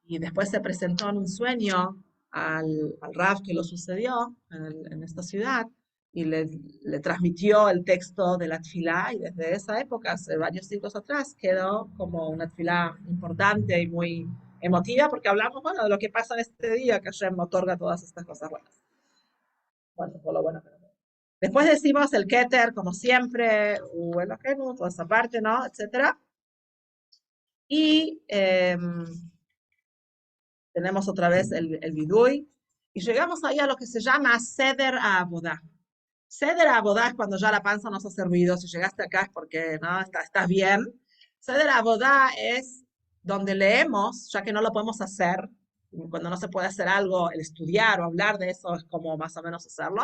Y después se presentó en un sueño al Rav que lo sucedió en esta ciudad y le transmitió el texto de la tefilá y desde esa época, hace varios siglos atrás, quedó como una tefilá importante y muy emotiva porque hablamos, bueno, de lo que pasa en este día, que Hashem otorga todas estas cosas buenas. Bueno, por lo bueno que no. Después decimos el Keter, como siempre, Uelokenu, toda esa parte, ¿no? Etcétera. Y tenemos otra vez el Vidui. Y llegamos ahí a lo que se llama Seder Abodá. Seder Abodá es cuando ya la panza nos hace ruido. Si llegaste acá es porque no estás bien. Seder Abodá es donde leemos, ya que no lo podemos hacer. Cuando no se puede hacer algo, el estudiar o hablar de eso es como más o menos hacerlo.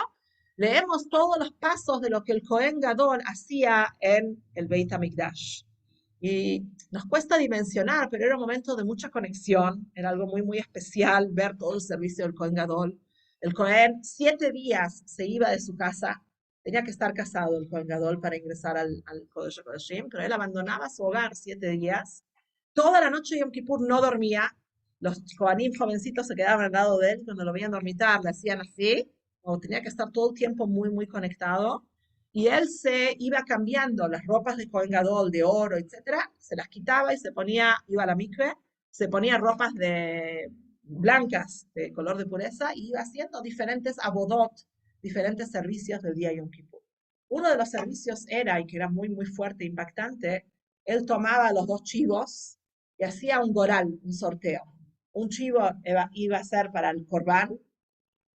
Leemos todos los pasos de lo que el Cohen Gadol hacía en el Beit HaMikdash. Y nos cuesta dimensionar, pero era un momento de mucha conexión, era algo muy, muy especial ver todo el servicio del Cohen Gadol. El Cohen 7 días se iba de su casa, tenía que estar casado el Cohen Gadol para ingresar al Kodesh HaKodeshim, pero él abandonaba su hogar 7 días. Toda la noche Yom Kippur no dormía, los Kohanim jovencitos se quedaban al lado de él, cuando lo veían dormitar le hacían así, o tenía que estar todo el tiempo muy, muy conectado. Y él se iba cambiando las ropas de Kohen Gadol, de oro, etcétera, se las quitaba y se ponía, iba a la mikve, se ponía ropas de blancas, de color de pureza, y iba haciendo diferentes abodot, diferentes servicios del día Yom Kippur. Uno de los servicios era, y que era muy, muy fuerte, impactante, él tomaba los 2 chivos y hacía un goral, un sorteo. Un chivo iba a ser para el corbán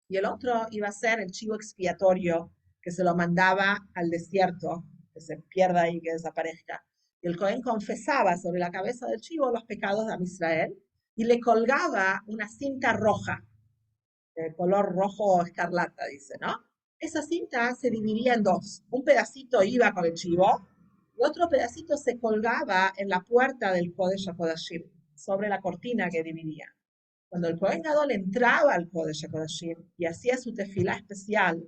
y el otro iba a ser el chivo expiatorio que se lo mandaba al desierto, que se pierda y que desaparezca. Y el Cohen confesaba sobre la cabeza del chivo los pecados de Israel y le colgaba una cinta roja, de color rojo escarlata, dice, ¿no? Esa cinta se dividía en 2. Un pedacito iba con el chivo y otro pedacito se colgaba en la puerta del Kodesh HaKodashim, sobre la cortina que dividía. Cuando el Kohen Gadol entraba al Kodesh HaKodashim y hacía su tefilá especial,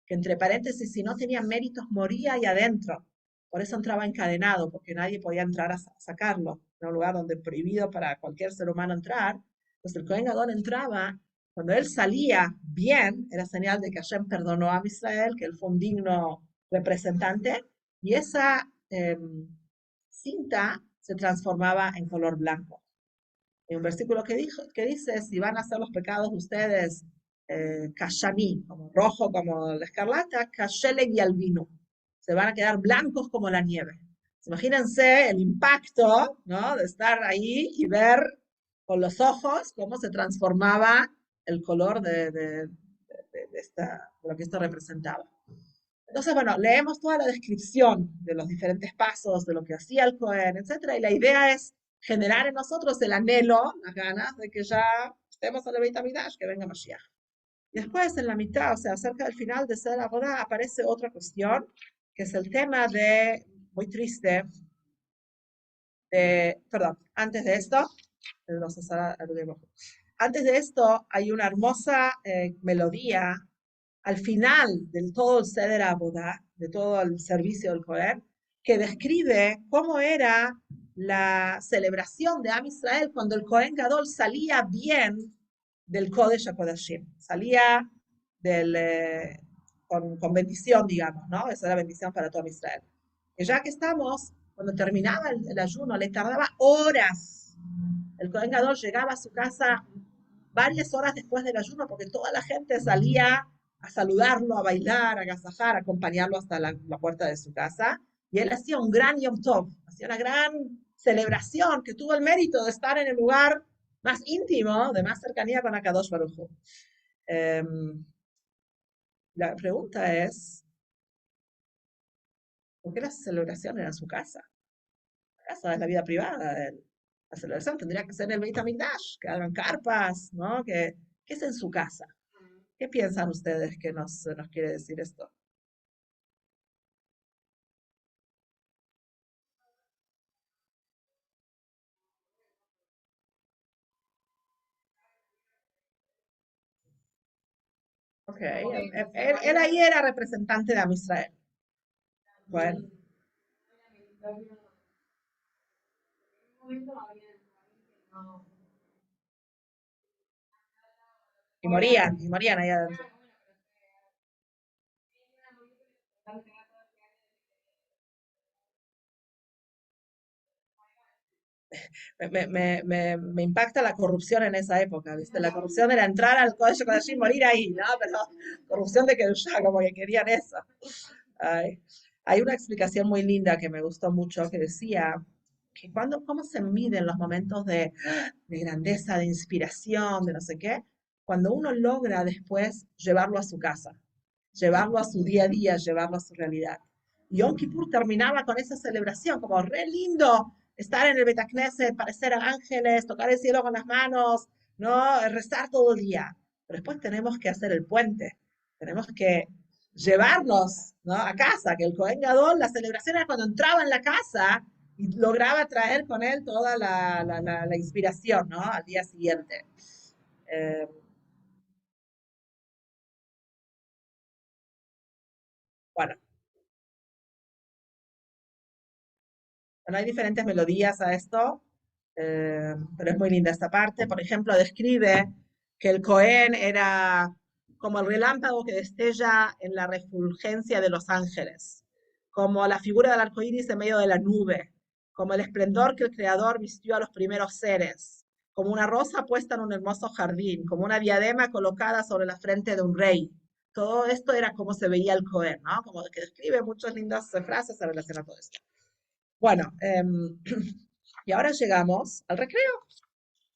que entre paréntesis, si no tenía méritos, moría ahí adentro. Por eso entraba encadenado, porque nadie podía entrar a sacarlo. Era un lugar donde prohibido para cualquier ser humano entrar. Entonces el Kohen Gadol entraba, cuando él salía bien, era señal de que Hashem perdonó a Israel, que él fue un digno representante, y esa cinta se transformaba en color blanco. Hay un versículo que dice, si van a hacer los pecados de ustedes kashani, como rojo como la escarlata, kasheleg y albino. Se van a quedar blancos como la nieve. Imagínense el impacto, ¿no?, de estar ahí y ver con los ojos cómo se transformaba el color de lo que esto representaba. Entonces, bueno, leemos toda la descripción de los diferentes pasos, de lo que hacía el Cohen, etc. Y la idea es generar en nosotros el anhelo, las ganas de que ya estemos en el Beit HaMikdash, que venga Mashiach. Y después, en la mitad, o sea, cerca del final de Seder Abodá, aparece otra cuestión, que es el tema de, muy triste, perdón, antes de esto, antes de esto hay una hermosa melodía al final de todo el Seder Abodá, de todo el servicio del Cohen, que describe cómo era la celebración de Am Israel cuando el Cohen Gadol salía bien del Kodesh HaKodashim, salía con bendición, digamos, ¿no? Esa era bendición para todo Israel. Y ya que estamos, cuando terminaba el ayuno, le tardaba horas. El Cohen Gadol llegaba a su casa varias horas después del ayuno, porque toda la gente salía a saludarlo, a bailar, a agasajar, a acompañarlo hasta la puerta de su casa. Y él hacía un gran Yom Tov, hacía una gran celebración que tuvo el mérito de estar en el lugar más íntimo, de más cercanía con Akadosh Baruj Hu. Em, la pregunta es, ¿por qué la celebración era en su casa? La casa es la vida privada de él. La celebración tendría que ser en el Beit HaMikdash, que hagan carpas, ¿no? Que es en su casa. ¿Qué piensan ustedes que nos quiere decir esto? Ok, él ahí era representante de Am Israel. Bueno, y morían ahí adentro. Me impacta la corrupción en esa época, ¿viste? La corrupción era entrar al Kodesh Kodashim y morir ahí, ¿no? Pero corrupción de que ya como que querían eso. Ay. Hay una explicación muy linda que me gustó mucho que decía que cómo se miden los momentos de grandeza, de inspiración, de no sé qué, cuando uno logra después llevarlo a su casa, llevarlo a su día a día, llevarlo a su realidad. Y Yom Kippur terminaba con esa celebración, como re lindo estar en el Betacneset, parecer ángeles, tocar el cielo con las manos, ¿no? Rezar todo el día. Pero después tenemos que hacer el puente, tenemos que llevarlos, ¿no? A casa, que el Cohen Gadol, la celebración era cuando entraba en la casa y lograba traer con él toda la inspiración, ¿no? Al día siguiente. Eh, bueno, bueno, hay diferentes melodías a esto, pero es muy linda esta parte. Por ejemplo, describe que el Cohen era como el relámpago que destella en la refulgencia de los ángeles, como la figura del arco iris en medio de la nube, como el esplendor que el Creador vistió a los primeros seres, como una rosa puesta en un hermoso jardín, como una diadema colocada sobre la frente de un rey. Todo esto era como se veía el Cohen, ¿no? Como que describe muchas lindas frases en relación a todo esto. Bueno, y ahora llegamos al recreo,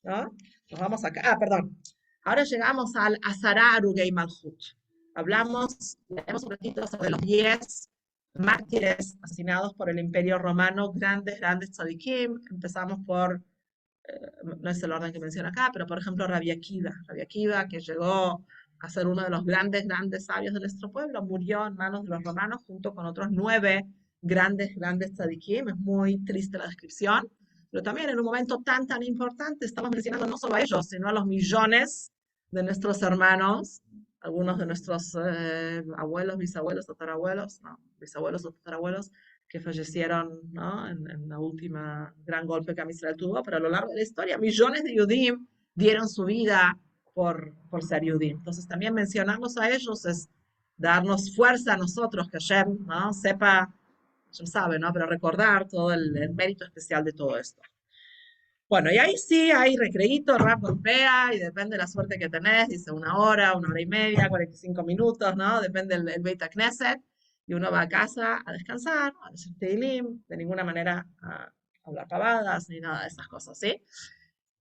¿no? Nos vamos acá. Ah, perdón. Ahora llegamos al Azara Arugei Malhut. Hablamos, leemos un ratito sobre los 10 mártires asesinados por el Imperio Romano, grandes tzadikim. Empezamos por, no es el orden que menciona acá, pero por ejemplo Rabbi Akiva. Rabbi Akiva, que llegó a ser uno de los grandes sabios de nuestro pueblo, murió en manos de los romanos junto con otros 9 grandes tzadikim. Es muy triste la descripción, pero también en un momento tan importante estamos mencionando no solo a ellos, sino a los millones de nuestros hermanos, algunos de nuestros abuelos, bisabuelos, tatarabuelos, no, bisabuelos o tatarabuelos, que fallecieron, ¿no? En la última gran golpe que Israel tuvo, pero a lo largo de la historia millones de Yudim dieron su vida por ser Yudim. Entonces también mencionarlos a ellos es darnos fuerza a nosotros, que Hashem, ¿no? Sepa, Hashem sabe, ¿no? Pero recordar todo el mérito especial de todo esto. Bueno, y ahí sí hay recreíto, rap golpea, y depende de la suerte que tenés, dice una hora y media, 45 minutos, ¿no? Depende del Beit Knesset, y uno va a casa a descansar, a decir Teilim, de ninguna manera a hablar pavadas ni nada de esas cosas, ¿sí?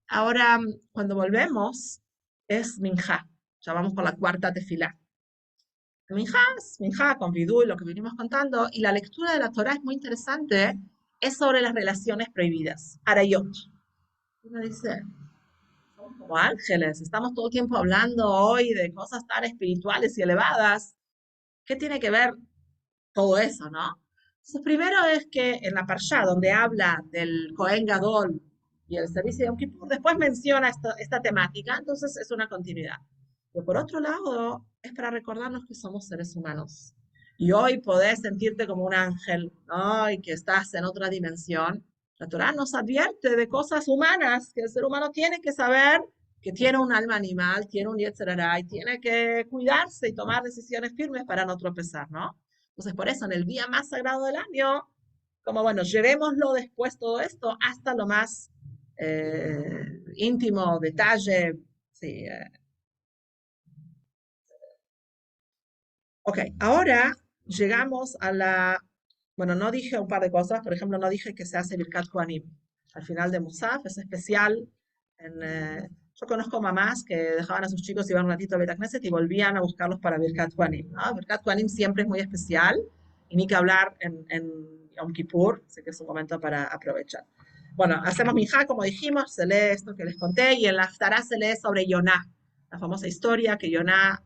Ahora, cuando volvemos, es Minjá, ya vamos por la cuarta tefilá. Minjá es Minjá con Vidú y lo que venimos contando, y la lectura de la Torah es muy interesante, es sobre las relaciones prohibidas, Arayot. Uno dice, como ángeles, estamos todo el tiempo hablando hoy de cosas tan espirituales y elevadas. ¿Qué tiene que ver todo eso, no? Entonces, primero es que en la Parsha, donde habla del Cohen Gadol y el servicio de Yom Kippur, después menciona esta temática, entonces es una continuidad. Pero por otro lado, es para recordarnos que somos seres humanos. Y hoy podés sentirte como un ángel, ¿no? Y que estás en otra dimensión. La Torah nos advierte de cosas humanas que el ser humano tiene que saber, que tiene un alma animal, tiene un Yetzer Hara y tiene que cuidarse y tomar decisiones firmes para no tropezar, ¿no? Entonces, por eso, en el día más sagrado del año, como bueno, llevémoslo después todo esto hasta lo más íntimo, detalle. Sí, ok, ahora llegamos a la. Bueno, no dije un par de cosas, por ejemplo, no dije que se hace Birkat Kohanim. Al final de Musaf es especial Yo conozco mamás que dejaban a sus chicos, iban un ratito a Beit Knesset y volvían a buscarlos para Birkat Kohanim, ¿no? Birkat Kohanim siempre es muy especial y ni que hablar en Yom Kippur, así que es un momento para aprovechar. Bueno, hacemos minjá, como dijimos, se lee esto que les conté, y en la Haftará se lee sobre Yoná, la famosa historia que Yoná,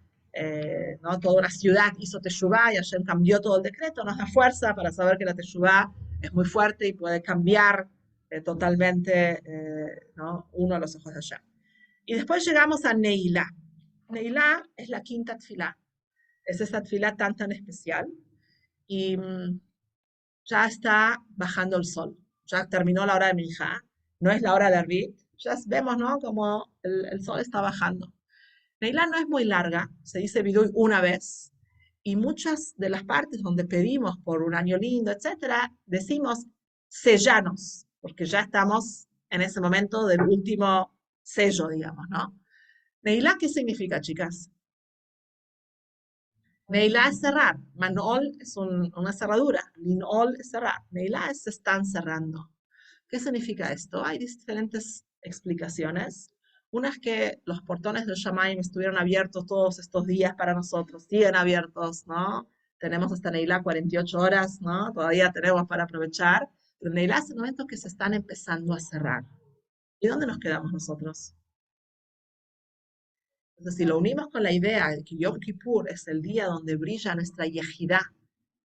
¿no? Toda una ciudad hizo Teshuvá y Hashem cambió todo el decreto, nos da fuerza para saber que la Teshuvá es muy fuerte y puede cambiar totalmente, ¿no? Uno a los ojos de Hashem. Y después llegamos a Neilá. Neilá es la quinta tfilá, es esa tfilá tan especial, y ya está bajando el sol, ya terminó la hora de Minjá, no es la hora de Arvit, ya vemos, ¿no? Como el sol está bajando. Neilá no es muy larga, se dice Vidui una vez, y muchas de las partes donde pedimos por un año lindo, etcétera, decimos sellanos, porque ya estamos en ese momento del último sello, digamos, ¿no? Neilá, ¿qué significa, chicas? Neilá es cerrar, Manol es una cerradura, Linol es cerrar, Neilá es se están cerrando. ¿Qué significa esto? Hay diferentes explicaciones. Una es que los portones del Shamaim estuvieron abiertos todos estos días para nosotros, siguen abiertos, ¿no? Tenemos hasta Neilá 48 horas, ¿no? Todavía tenemos para aprovechar, pero Neilá es el momento que se están empezando a cerrar. ¿Y dónde nos quedamos nosotros? Entonces, si lo unimos con la idea de que Yom Kippur es el día donde brilla nuestra Yehidá,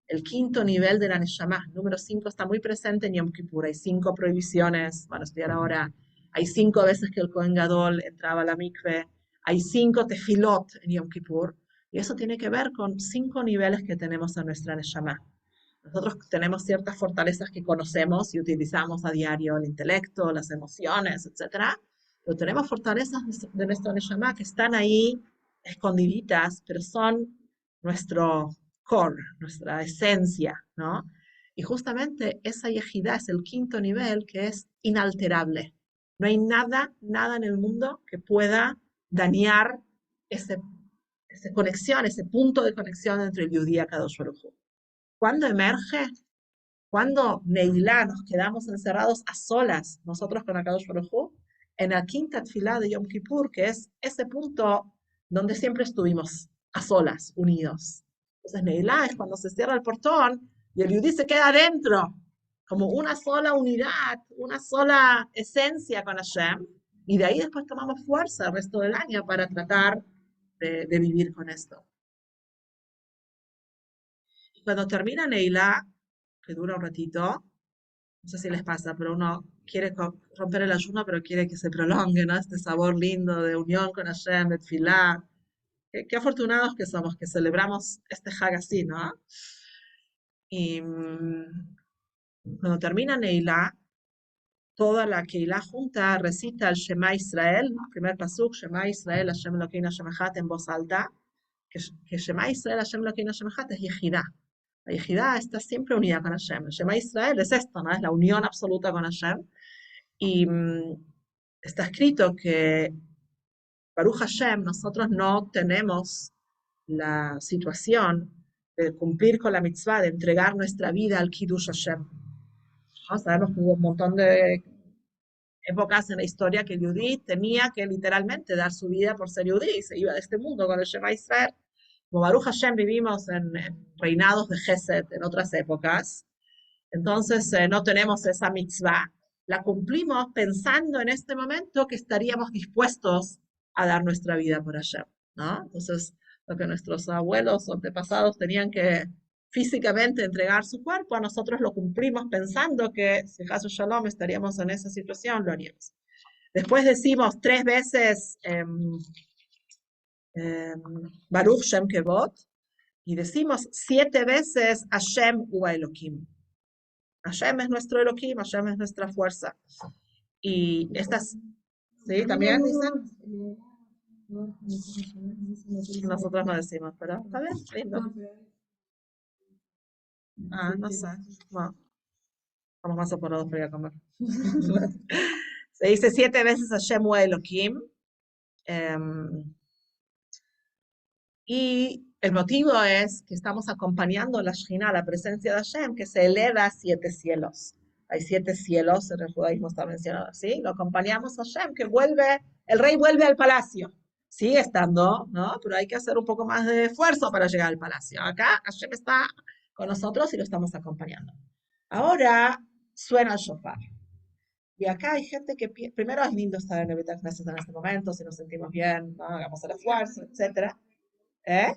el quinto nivel de la Neshama, número 5, está muy presente en Yom Kippur. Hay 5 prohibiciones, van a estudiar ahora. Hay 5 veces que el Kohen Gadol entraba a la mikve. Hay 5 tefilot en Yom Kippur. Y eso tiene que ver con 5 niveles que tenemos en nuestra Neshama. Nosotros tenemos ciertas fortalezas que conocemos y utilizamos a diario, el intelecto, las emociones, etcétera. Pero tenemos fortalezas de nuestra Neshama que están ahí escondiditas, pero son nuestro core, nuestra esencia, ¿no? Y justamente esa yejidá es el quinto nivel que es inalterable. No hay nada en el mundo que pueda dañar esa conexión, ese punto de conexión entre el Yudí y Kadosh Baruj Hu. ¿Cuándo emerge? Cuando Neilá nos quedamos encerrados a solas, nosotros con Akadosh Baruj Hu, en la quinta tfilá de Yom Kippur, que es ese punto donde siempre estuvimos a solas, unidos. Entonces Neilá es cuando se cierra el portón y el Yudí se queda adentro, como una sola unidad, una sola esencia con Hashem, y de ahí después tomamos fuerza el resto del año para tratar de vivir con esto. Y cuando termina Neilá, que dura un ratito, no sé si les pasa, pero uno quiere romper el ayuno, pero quiere que se prolongue, ¿no? Este sabor lindo de unión con Hashem, de tefilá. Qué afortunados que somos, que celebramos este Hag así, ¿no? Y cuando termina Neilá, toda la Keilah junta recita el Shema Israel, ¿no? Primer pasuk, Shema Israel, Hashem Elokeinu Hashem Echad, en voz alta, que Shema Israel, Hashem Elokeinu Hashem Echad es Yehidá. La Yehidá está siempre unida con Hashem. El Shema Israel es esto, ¿no? Es la unión absoluta con Hashem. Y está escrito que Baruch Hashem, nosotros no tenemos la situación de cumplir con la mitzvah, de entregar nuestra vida al Kiddush Hashem. ¿No? Sabemos que hubo un montón de épocas en la historia que el Yudí tenía que literalmente dar su vida por ser Yudí, y se iba de este mundo con el Shema Israel. Como Baruch Hashem vivimos en reinados de Gesed en otras épocas, entonces no tenemos esa mitzvah. La cumplimos pensando en este momento que estaríamos dispuestos a dar nuestra vida por Hashem, ¿no? Entonces, lo que nuestros abuelos o antepasados tenían que físicamente entregar su cuerpo, a nosotros lo cumplimos pensando que si Hasu Shalom estaríamos en esa situación, lo haríamos. Después decimos 3 veces Baruch Shem Kevot, y decimos 7 veces Hashem Ua Elohim. Hashem es nuestro Elohim, Hashem es nuestra fuerza. Y estas, ¿sí? También dicen. Nosotros no decimos, pero está bien, lindo. No sé. No. Vamos más apurados para ir a comer. Se dice 7 veces Hashem Ua Elohim. Y el motivo es que estamos acompañando la Shekhinah, la presencia de Hashem, que se eleva a 7 cielos. hay 7 cielos, en el judaísmo está mencionado así, lo acompañamos a Hashem, que vuelve, el rey vuelve al palacio. Sigue estando, ¿no? Pero hay que hacer un poco más de esfuerzo para llegar al palacio. Acá Hashem está con nosotros y lo estamos acompañando. Ahora suena el shofar. Y acá hay gente que, primero es lindo estar en el Beit Knesset en este momento, si nos sentimos bien, ¿no? Hagamos el esfuerzo, etcétera. ¿Eh?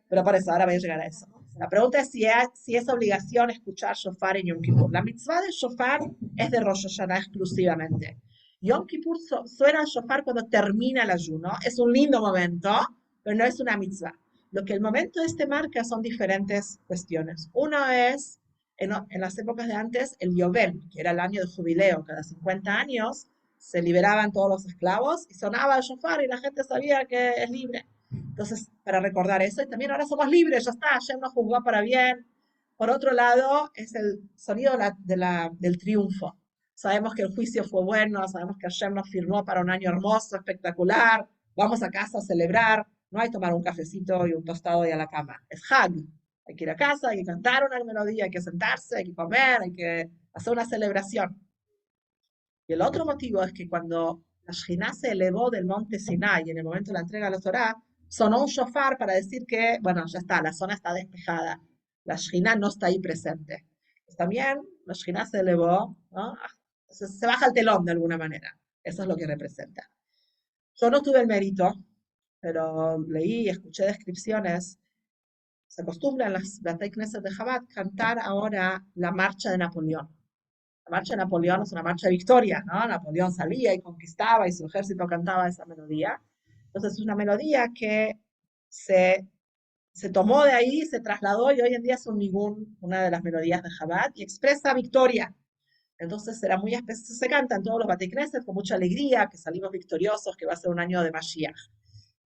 Pero por eso, ahora voy a llegar a eso. La pregunta es si es obligación escuchar shofar en Yom Kippur. La mitzvah del shofar es de Rosh Hashanah exclusivamente. Yom Kippur suena el shofar cuando termina el ayuno. Es un lindo momento, pero no es una mitzvah. Lo que el momento este marca son diferentes cuestiones. Uno es, en las épocas de antes, el Yovel, que era el año de jubileo. Cada 50 años se liberaban todos los esclavos y sonaba el shofar y la gente sabía que es libre. Entonces, para recordar eso, y también ahora somos libres, ya está, Hashem nos juzgó para bien. Por otro lado, es el sonido del triunfo. Sabemos que el juicio fue bueno, sabemos que Hashem nos firmó para un año hermoso, espectacular. Vamos a casa a celebrar. No hay tomar un cafecito y un tostado y a la cama. Es Hag. Hay que ir a casa, hay que cantar una melodía, hay que sentarse, hay que comer, hay que hacer una celebración. Y el otro motivo es que cuando la Shekhinah se elevó del monte Sinai en el momento de la entrega de la Torá, sonó un shofar para decir que, bueno, ya está, la zona está despejada, la Shekhinah no está ahí presente. Pues también la Shekhinah se elevó, ¿no? Se baja el telón de alguna manera. Eso es lo que representa. Yo no tuve el mérito, pero leí y escuché descripciones. Se acostumbra en las Batei Knesset de Chabad cantar ahora la marcha de Napoleón. La marcha de Napoleón es una marcha de victoria, ¿no? Napoleón salía y conquistaba y su ejército cantaba esa melodía. Entonces es una melodía que se, se tomó de ahí, se trasladó y hoy en día es una de las melodías de Chabad y expresa victoria. Entonces era muy se canta en todos los Batei Knesset con mucha alegría, que salimos victoriosos, que va a ser un año de Mashiach.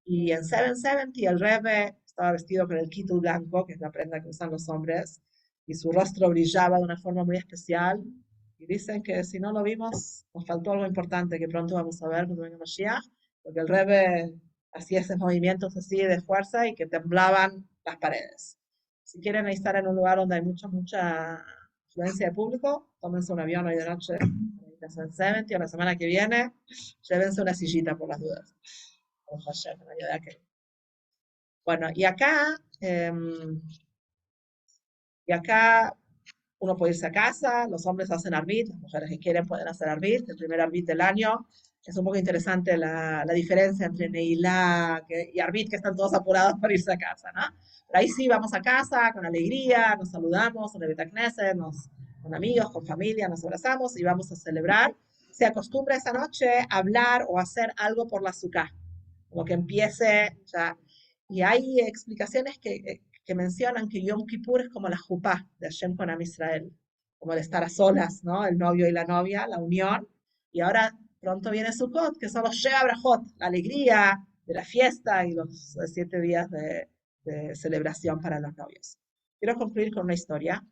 Y en 770 el Rebbe estaba vestido con el kittel blanco, que es la prenda que usan los hombres, y su rostro brillaba de una forma muy especial. Y dicen que si no lo vimos, nos faltó algo importante que pronto vamos a ver cuando venga Mashiach, porque el Rebbe hacía esos movimientos así de fuerza y que temblaban las paredes. Si quieren estar en un lugar donde hay mucha afluencia de público, tómense un avión hoy de noche, en 70 o la semana que viene, llévense una sillita por las dudas. Bueno, y acá uno puede irse a casa, los hombres hacen arbit, las mujeres que quieren pueden hacer arbit, el primer arbit del año. Es un poco interesante la diferencia entre Neilá y arbit, que están todos apurados para irse a casa, ¿no? Pero ahí sí vamos a casa con alegría, nos saludamos en el Beit Knesset, con amigos, con familia, nos abrazamos y vamos a celebrar. Se acostumbra esa noche a hablar o hacer algo por la sukkah, como que empiece ya. Y hay explicaciones que mencionan que Yom Kippur es como la jupá de Hashem con Am Israel, como el estar a solas, ¿no? El novio y la novia, la unión. Y ahora pronto viene Sukkot, que son los Sheva Brajot, la alegría de la fiesta y los 7 días de celebración para los novios. Quiero concluir con una historia.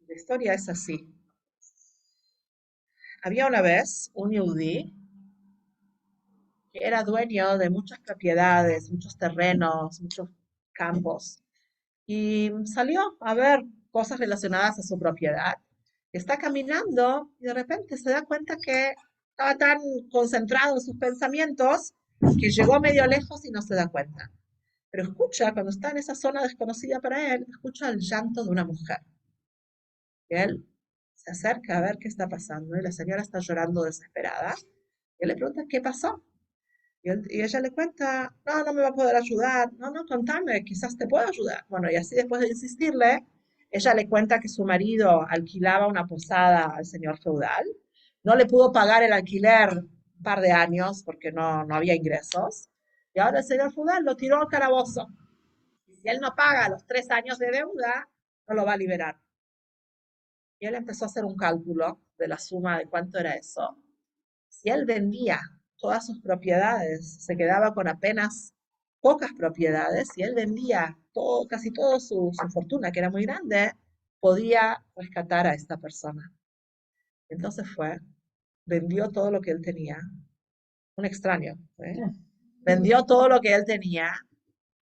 La historia es así. Había una vez un yudí que era dueño de muchas propiedades, muchos terrenos, muchos campos, y salió a ver cosas relacionadas a su propiedad. Está caminando y de repente se da cuenta que estaba tan concentrado en sus pensamientos que llegó medio lejos y no se da cuenta. Pero escucha, cuando está en esa zona desconocida para él, escucha el llanto de una mujer. Y él se acerca a ver qué está pasando y la señora está llorando desesperada. Y él le pregunta, ¿qué pasó? Y ella le cuenta, no, no me va a poder ayudar, no, no, contame, quizás te puedo ayudar. Bueno, y así después de insistirle, ella le cuenta que su marido alquilaba una posada al señor feudal, no le pudo pagar el alquiler un par de años porque no había ingresos, y ahora el señor feudal lo tiró al calabozo. Y si él no paga los 3 años de deuda, no lo va a liberar. Y él empezó a hacer un cálculo de la suma de cuánto era eso. Si él vendía todas sus propiedades, se quedaba con apenas pocas propiedades, y él vendía casi toda su fortuna, que era muy grande, podía rescatar a esta persona. Entonces vendió todo lo que él tenía, un extraño, vendió todo lo que él tenía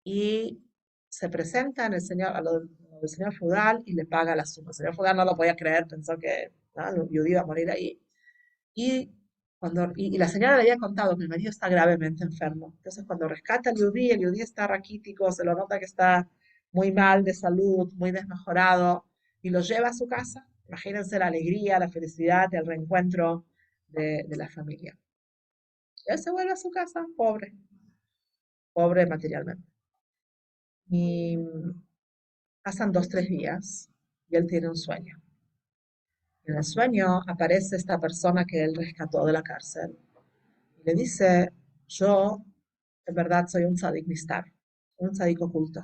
y se presenta en el Señor, a los del señor feudal y le paga la suma. El señor feudal no lo podía creer, pensó que ¿no? El judío iba a morir ahí. Y la señora le había contado que el marido está gravemente enfermo. Entonces, cuando rescata al el judío está raquítico, se lo nota que está muy mal de salud, muy desmejorado, y lo lleva a su casa. Imagínense la alegría, la felicidad, el reencuentro de la familia. Y él se vuelve a su casa, pobre, pobre materialmente. Y pasan 2, 3 días y él tiene un sueño. En el sueño aparece esta persona que él rescató de la cárcel y le dice, yo en verdad soy un tzadik nistar, un tzadik oculto.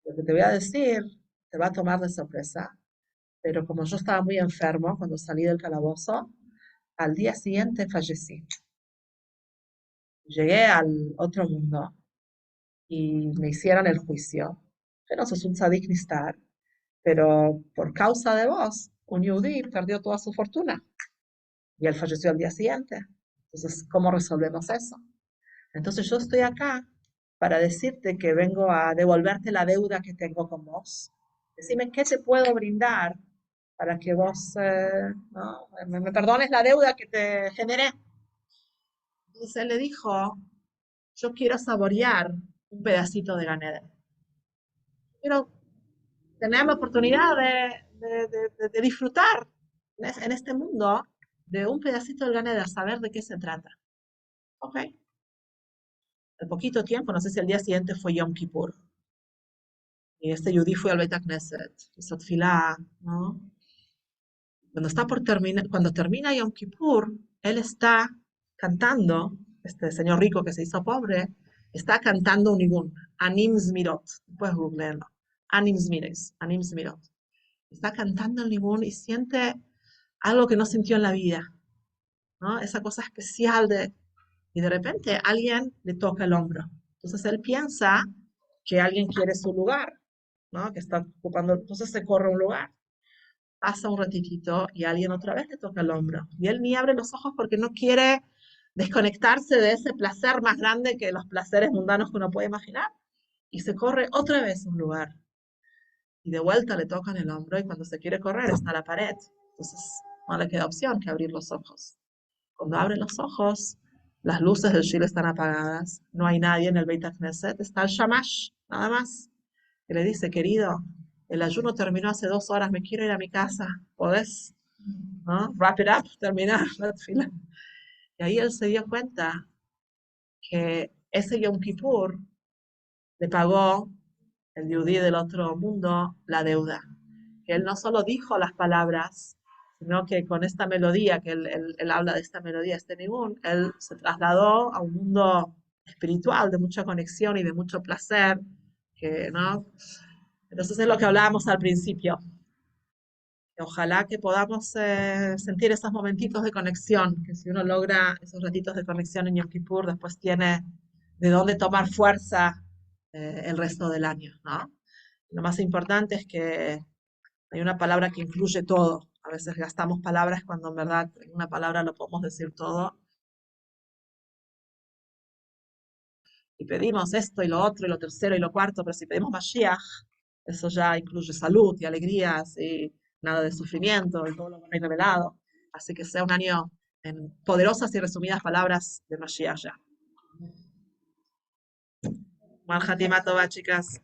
Lo que te voy a decir te va a tomar de sorpresa, pero como yo estaba muy enfermo cuando salí del calabozo, al día siguiente fallecí. Llegué al otro mundo y me hicieron el juicio. Que no sos un tzadik nistar, pero por causa de vos, un yudí perdió toda su fortuna y él falleció al día siguiente. Entonces, ¿cómo resolvemos eso? Entonces yo estoy acá para decirte que vengo a devolverte la deuda que tengo con vos. Decime qué te puedo brindar para que vos ¿no? me perdones la deuda que te generé. Entonces él le dijo, yo quiero saborear un pedacito de Ganeden. Quiero tener la oportunidad de disfrutar en este mundo de un pedacito del Ganeden, saber de qué se trata. Ok. Al poquito tiempo, no sé si el día siguiente fue Yom Kippur. Y este Yudí fue al Beit Knesset, hizo tefilá, ¿no? Cuando termina Yom Kippur, él está cantando, este señor rico que se hizo pobre, está cantando un nigún, Anim Zmirot, puedes googlearlo, Anim Zmires, Anim Zmirot. Está cantando el nigún y siente algo que no sintió en la vida, ¿no? Esa cosa especial y de repente alguien le toca el hombro. Entonces él piensa que alguien quiere su lugar, ¿no? Que está ocupando, entonces se corre un lugar. Pasa un ratitito y alguien otra vez le toca el hombro. Y él ni abre los ojos porque no quiere desconectarse de ese placer más grande que los placeres mundanos que uno puede imaginar. Y se corre otra vez un lugar. Y de vuelta le tocan el hombro y cuando se quiere correr está la pared. Entonces no le queda opción que abrir los ojos. Cuando abre los ojos, las luces del Shil están apagadas. No hay nadie en el Beit Knesset. Está el Shamash, nada más. Y le dice, querido, el ayuno terminó hace 2 horas, me quiero ir a mi casa. ¿Podés? ¿No? Wrap it up, terminar la tefila. Y ahí él se dio cuenta que ese Yom Kippur le pagó el Yudí del otro mundo la deuda. Que él no solo dijo las palabras, sino que con esta melodía, que él habla de esta melodía, este nigún, él se trasladó a un mundo espiritual de mucha conexión y de mucho placer, que, ¿no? Entonces es lo que hablábamos al principio. Ojalá que podamos sentir esos momentitos de conexión, que si uno logra esos ratitos de conexión en Yom Kippur, después tiene de dónde tomar fuerza el resto del año, ¿no? Lo más importante es que hay una palabra que incluye todo. A veces gastamos palabras cuando en verdad en una palabra lo podemos decir todo. Y pedimos esto y lo otro y lo tercero y lo cuarto, pero si pedimos Mashiach, eso ya incluye salud y alegrías y nada de sufrimiento y todo lo que hay revelado. Así que sea un año en poderosas y resumidas palabras de Mashiach ya. Mal Hatima Tova, chicas.